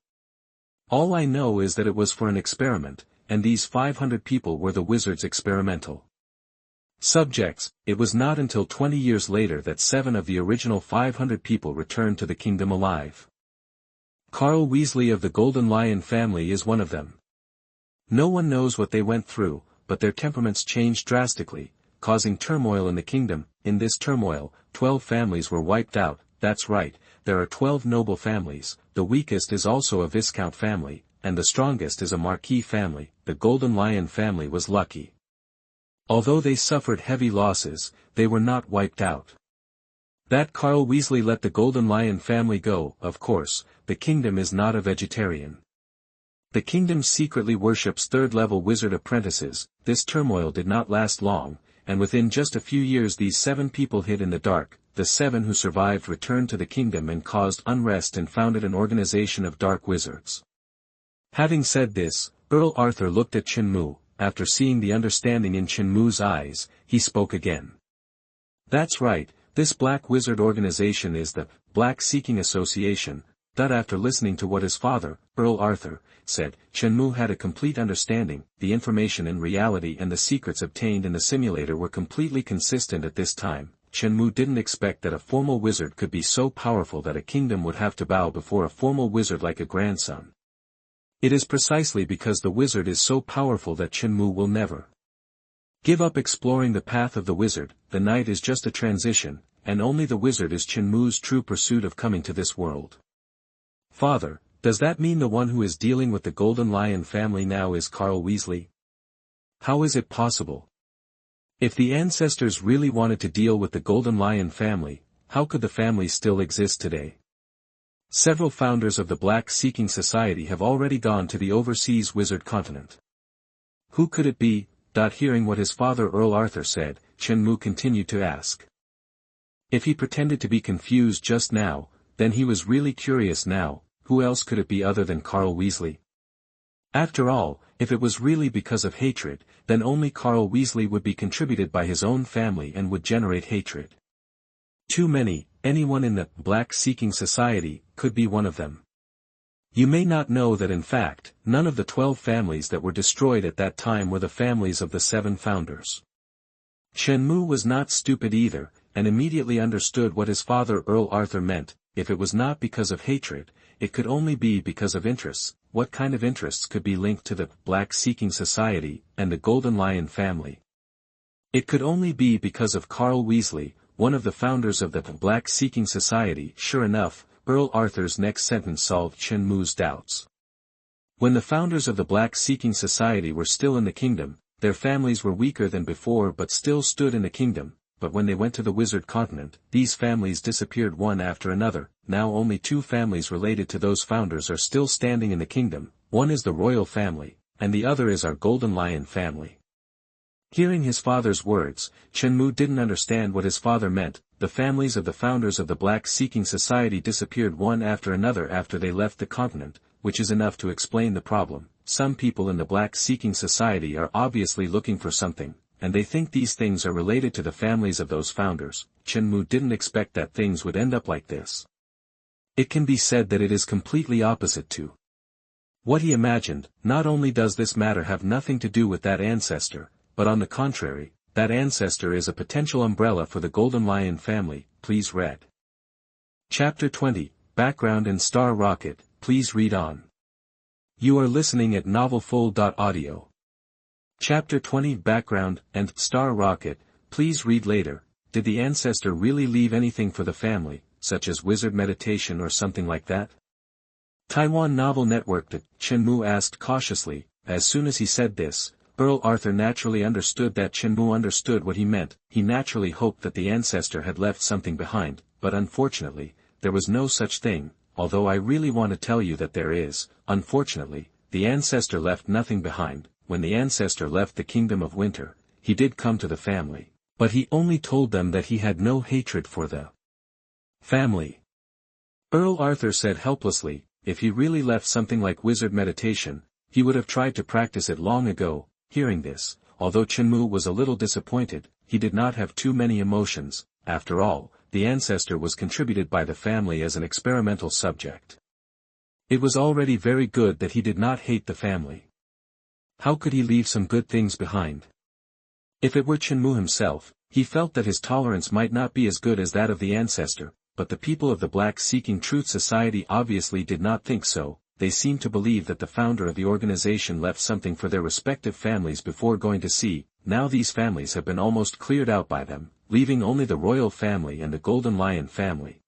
All I know is that it was for an experiment, and these 500 people were the wizard's experimental subjects. It was not until 20 years later that 7 of the original 500 people returned to the kingdom alive. Carl Weasley of the Golden Lion family is one of them. No one knows what they went through, but their temperaments changed drastically, causing turmoil in the kingdom. In this turmoil, 12 families were wiped out. That's right, there are 12 noble families. The weakest is also a Viscount family, and the strongest is a Marquis family. The Golden Lion family was lucky. Although they suffered heavy losses, they were not wiped out. That Carl Weasley let the Golden Lion family go. Of course, the kingdom is not a vegetarian. The kingdom secretly worships third-level wizard apprentices. This turmoil did not last long, and within just a few years these 7 people hid in the dark. The 7 who survived returned to the kingdom and caused unrest and founded an organization of dark wizards. Having said this, Earl Arthur looked at Chen Mu. After seeing the understanding in Chen Mu's eyes, he spoke again. That's right, this Black Wizard organization is the Black Seeking Association. After listening to what his father, Earl Arthur, said, Chen Mu had a complete understanding. The information in reality and the secrets obtained in the simulator were completely consistent at this time. Chen Mu didn't expect that a formal wizard could be so powerful that a kingdom would have to bow before a formal wizard like a grandson. It is precisely because the wizard is so powerful that Chen Mu will never give up exploring the path of the wizard. The night is just a transition, and only the wizard is Chen Mu's true pursuit of coming to this world. Father, does that mean the one who is dealing with the Golden Lion family now is Carl Weasley? How is it possible? If the ancestors really wanted to deal with the Golden Lion family, how could the family still exist today? Several founders of the Black Seeking Society have already gone to the overseas wizard continent. Who could it be? Hearing what his father Earl Arthur said, Chen Mu continued to ask. If he pretended to be confused just now, then he was really curious now. Who else could it be other than Carl Weasley? After all, if it was really because of hatred, then only Carl Weasley would be contributed by his own family and would generate hatred. Too many. Anyone in the Black Seeking Society could be one of them. You may not know that in fact, none of the 12 families that were destroyed at that time were the families of the 7 founders. Shenmue was not stupid either, and immediately understood what his father Earl Arthur meant. If it was not because of hatred, it could only be because of interests. What kind of interests could be linked to the Black-seeking Society and the Golden Lion family? It could only be because of Carl Weasley, one of the founders of the Black-seeking Society. Sure enough, Earl Arthur's next sentence solved Shenmue's doubts. When the founders of the Black-seeking Society were still in the kingdom, their families were weaker than before but still stood in the kingdom, but when they went to the Wizard Continent, these families disappeared one after another. Now only 2 families related to those founders are still standing in the kingdom. One is the royal family, and the other is our Golden Lion family. Hearing his father's words, Shenmue didn't understand what his father meant. The families of the founders of the Black-seeking Society disappeared one after another after they left the continent, which is enough to explain the problem. Some people in the Black-seeking Society are obviously looking for something, and they think these things are related to the families of those founders. Shenmue didn't expect that things would end up like this. It can be said that it is completely opposite to what he imagined. Not only does this matter have nothing to do with that ancestor, but on the contrary, that ancestor is a potential umbrella for the Golden Lion family. Please read. Chapter 20, Background and Star Rocket. Please read on. You are listening at novelfull.audio. Chapter 20, Background and Star Rocket. Please read later. Did the ancestor really leave anything for the family, such as wizard meditation or something like that? Taiwan Novel Network. Shenmue asked cautiously. As soon as he said this, Earl Arthur naturally understood that Shenmue understood what he meant. He naturally hoped that the ancestor had left something behind, but unfortunately, there was no such thing, although I really want to tell you that there is. Unfortunately, the ancestor left nothing behind. When the ancestor left the Kingdom of Winter, he did come to the family, but he only told them that he had no hatred for the family. Earl Arthur said helplessly, if he really left something like wizard meditation, he would have tried to practice it long ago. Hearing this, although Shenmue was a little disappointed, he did not have too many emotions. After all, the ancestor was contributed by the family as an experimental subject. It was already very good that he did not hate the family. How could he leave some good things behind? If it were Shenmue himself, he felt that his tolerance might not be as good as that of the ancestor, but the people of the Black-seeking Truth Society obviously did not think so. They seemed to believe that the founder of the organization left something for their respective families before going to sea. Now these families have been almost cleared out by them, leaving only the royal family and the Golden Lion family.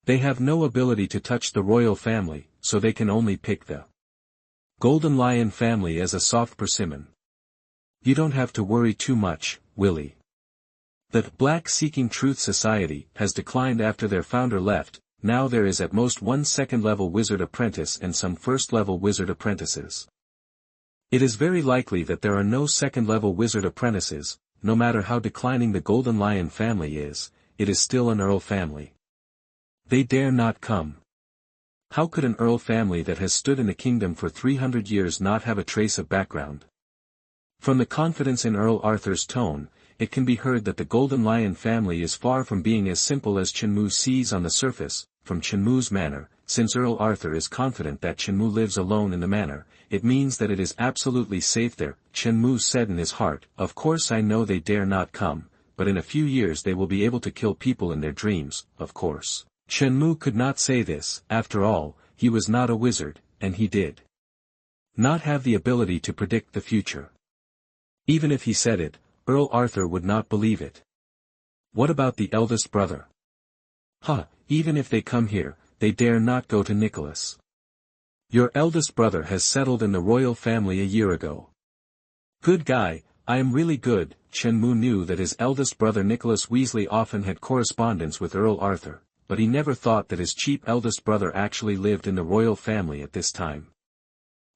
They have no ability to touch the royal family, so they can only pick the Golden Lion family as a soft persimmon. You don't have to worry too much, Willie. The Black-seeking Truth Society has declined after their founder left. Now there is at most 1 second-level wizard apprentice and some first-level wizard apprentices. It is very likely that there are no second-level wizard apprentices. No matter how declining the Golden Lion family is, it is still an Earl family. They dare not come. How could an Earl family that has stood in the kingdom for 300 years not have a trace of background? From the confidence in Earl Arthur's tone, it can be heard that the Golden Lion family is far from being as simple as Shenmue sees on the surface. From Shenmue's manner, since Earl Arthur is confident that Shenmue lives alone in the manor, it means that it is absolutely safe there. Shenmue said in his heart, of course I know they dare not come, but in a few years they will be able to kill people in their dreams. Of course, Shenmue could not say this. After all, he was not a wizard, and he did not have the ability to predict the future. Even if he said it, Earl Arthur would not believe it. What about the eldest brother? Even if they come here, they dare not go to Nicholas. Your eldest brother has settled in the royal family a year ago. Good guy, I am really good. Shenmue knew that his eldest brother Nicholas Weasley often had correspondence with Earl Arthur, but he never thought that his cheap eldest brother actually lived in the royal family at this time.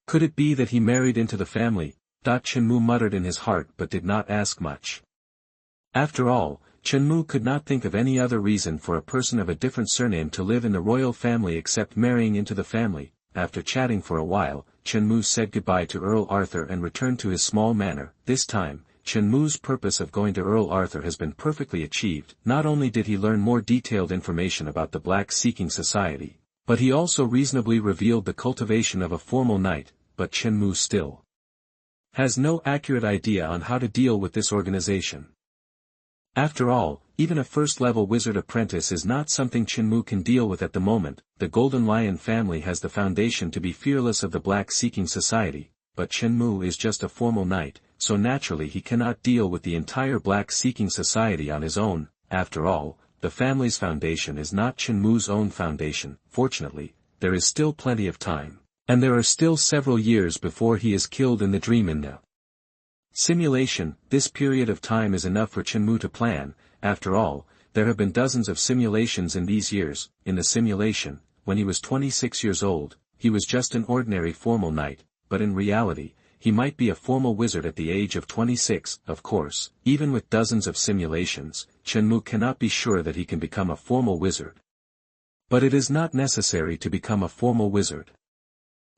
Could it be that he married into the family? Shenmue muttered in his heart but did not ask much. After all, Shenmue could not think of any other reason for a person of a different surname to live in the royal family except marrying into the family. After chatting for a while, Shenmue said goodbye to Earl Arthur and returned to his small manor. This time, Shenmue's purpose of going to Earl Arthur has been perfectly achieved. Not only did he learn more detailed information about the Black-seeking Society, But he also reasonably revealed the cultivation of a formal knight, but Chenmu still has no accurate idea on how to deal with this organization. After all, even a first-level wizard apprentice is not something Chenmu can deal with at the moment. The Golden Lion family has the foundation to be fearless of the Black-seeking society, but Chenmu is just a formal knight, so naturally he cannot deal with the entire Black-seeking society on his own. After all, the family's foundation is not Chenmu's own foundation. Fortunately, there is still plenty of time, and there are still several years before he is killed in the dream in the simulation. This period of time is enough for Chenmu to plan. After all, there have been dozens of simulations in these years. In the simulation, when he was 26 years old, he was just an ordinary formal knight, but in reality, he might be a formal wizard at the age of 26. Of course, even with dozens of simulations, Chenmu cannot be sure that he can become a formal wizard. But it is not necessary to become a formal wizard.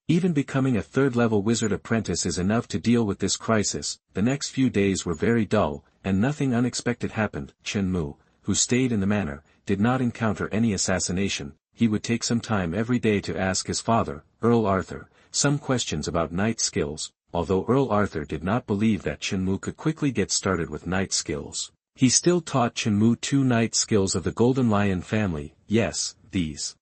Even becoming a third-level wizard apprentice is enough to deal with this crisis. The next few days were very dull, and nothing unexpected happened. Chenmu, who stayed in the manor, did not encounter any assassination. He would take some time every day to ask his father, Earl Arthur, some questions about knight skills. Although Earl Arthur did not believe that Chenmu could quickly get started with knight skills, he still taught Chenmu 2 knight skills of the Golden Lion family. Yes, these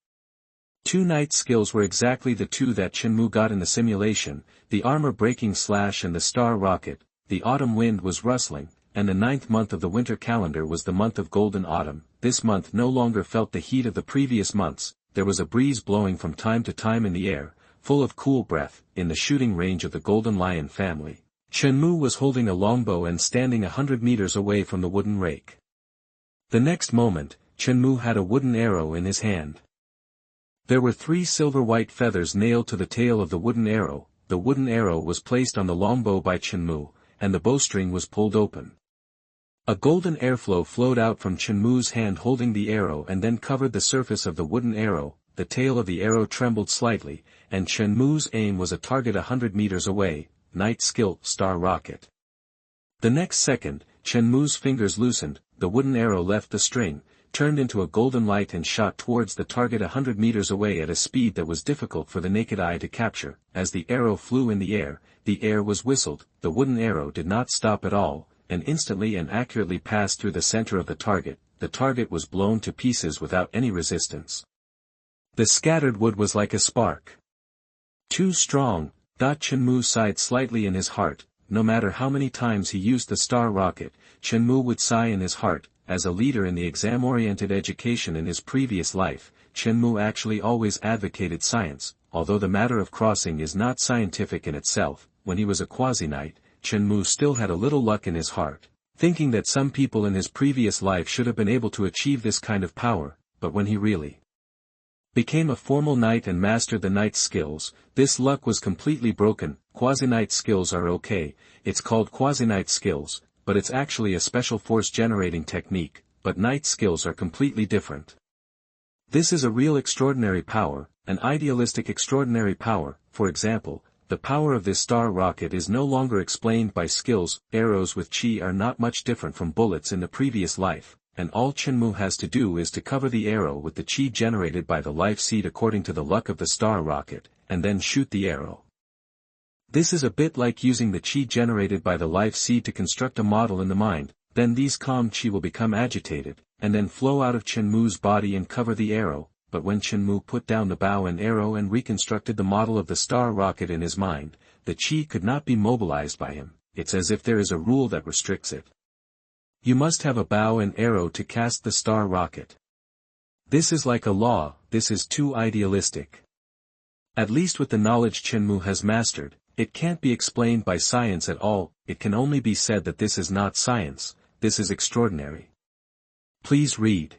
2 knight skills were exactly the 2 that Chenmu got in the simulation, the armor-breaking slash and the star rocket. The autumn wind was rustling, and the 9th month of the winter calendar was the month of golden autumn. This month no longer felt the heat of the previous months. There was a breeze blowing from time to time in the air, full of cool breath. In the shooting range of the Golden Lion family, Chenmu was holding a longbow and standing 100 meters away from the wooden rake. The next moment, Chenmu had a wooden arrow in his hand. There were 3 silver-white feathers nailed to the tail of the wooden arrow. The wooden arrow was placed on the longbow by Chenmu, and the bowstring was pulled open. A golden airflow flowed out from Chenmu's hand holding the arrow and then covered the surface of the wooden arrow. The tail of the arrow trembled slightly, and Chenmu's aim was a target 100 meters away. Knight skill, star rocket. The next second, Chenmu's fingers loosened, the wooden arrow left the string, turned into a golden light and shot towards the target 100 meters away at a speed that was difficult for the naked eye to capture. As the arrow flew in the air was whistled. The wooden arrow did not stop at all, and instantly and accurately passed through the center of the target. The target was blown to pieces without any resistance. The scattered wood was like a spark. Too strong. Chenmu sighed slightly in his heart. No matter how many times he used the star rocket, Chenmu would sigh in his heart. As a leader in the exam-oriented education in his previous life, Chenmu actually always advocated science. Although the matter of crossing is not scientific in itself, when he was a quasi-knight, Chenmu still had a little luck in his heart, thinking that some people in his previous life should have been able to achieve this kind of power. But when he really became a formal knight and mastered the knight skills, this luck was completely broken. Quasi-knight skills are okay, it's called quasi-knight skills, but it's actually a special force-generating technique. But knight skills are completely different. This is a real extraordinary power, an idealistic extraordinary power. For example, the power of this star rocket is no longer explained by skills. Arrows with chi are not much different from bullets in the previous life, and all Chenmu has to do is to cover the arrow with the chi generated by the life seed according to the luck of the star rocket, and then shoot the arrow. This is a bit like using the chi generated by the life seed to construct a model in the mind. Then these calm chi will become agitated, and then flow out of Chenmu's body and cover the arrow. But when Chenmu put down the bow and arrow and reconstructed the model of the star rocket in his mind, the chi could not be mobilized by him. It's as if there is a rule that restricts it. You must have a bow and arrow to cast the star rocket. This is like a law. This is too idealistic. At least with the knowledge Chenmu has mastered, it can't be explained by science at all. It can only be said that this is not science, this is extraordinary. Please read.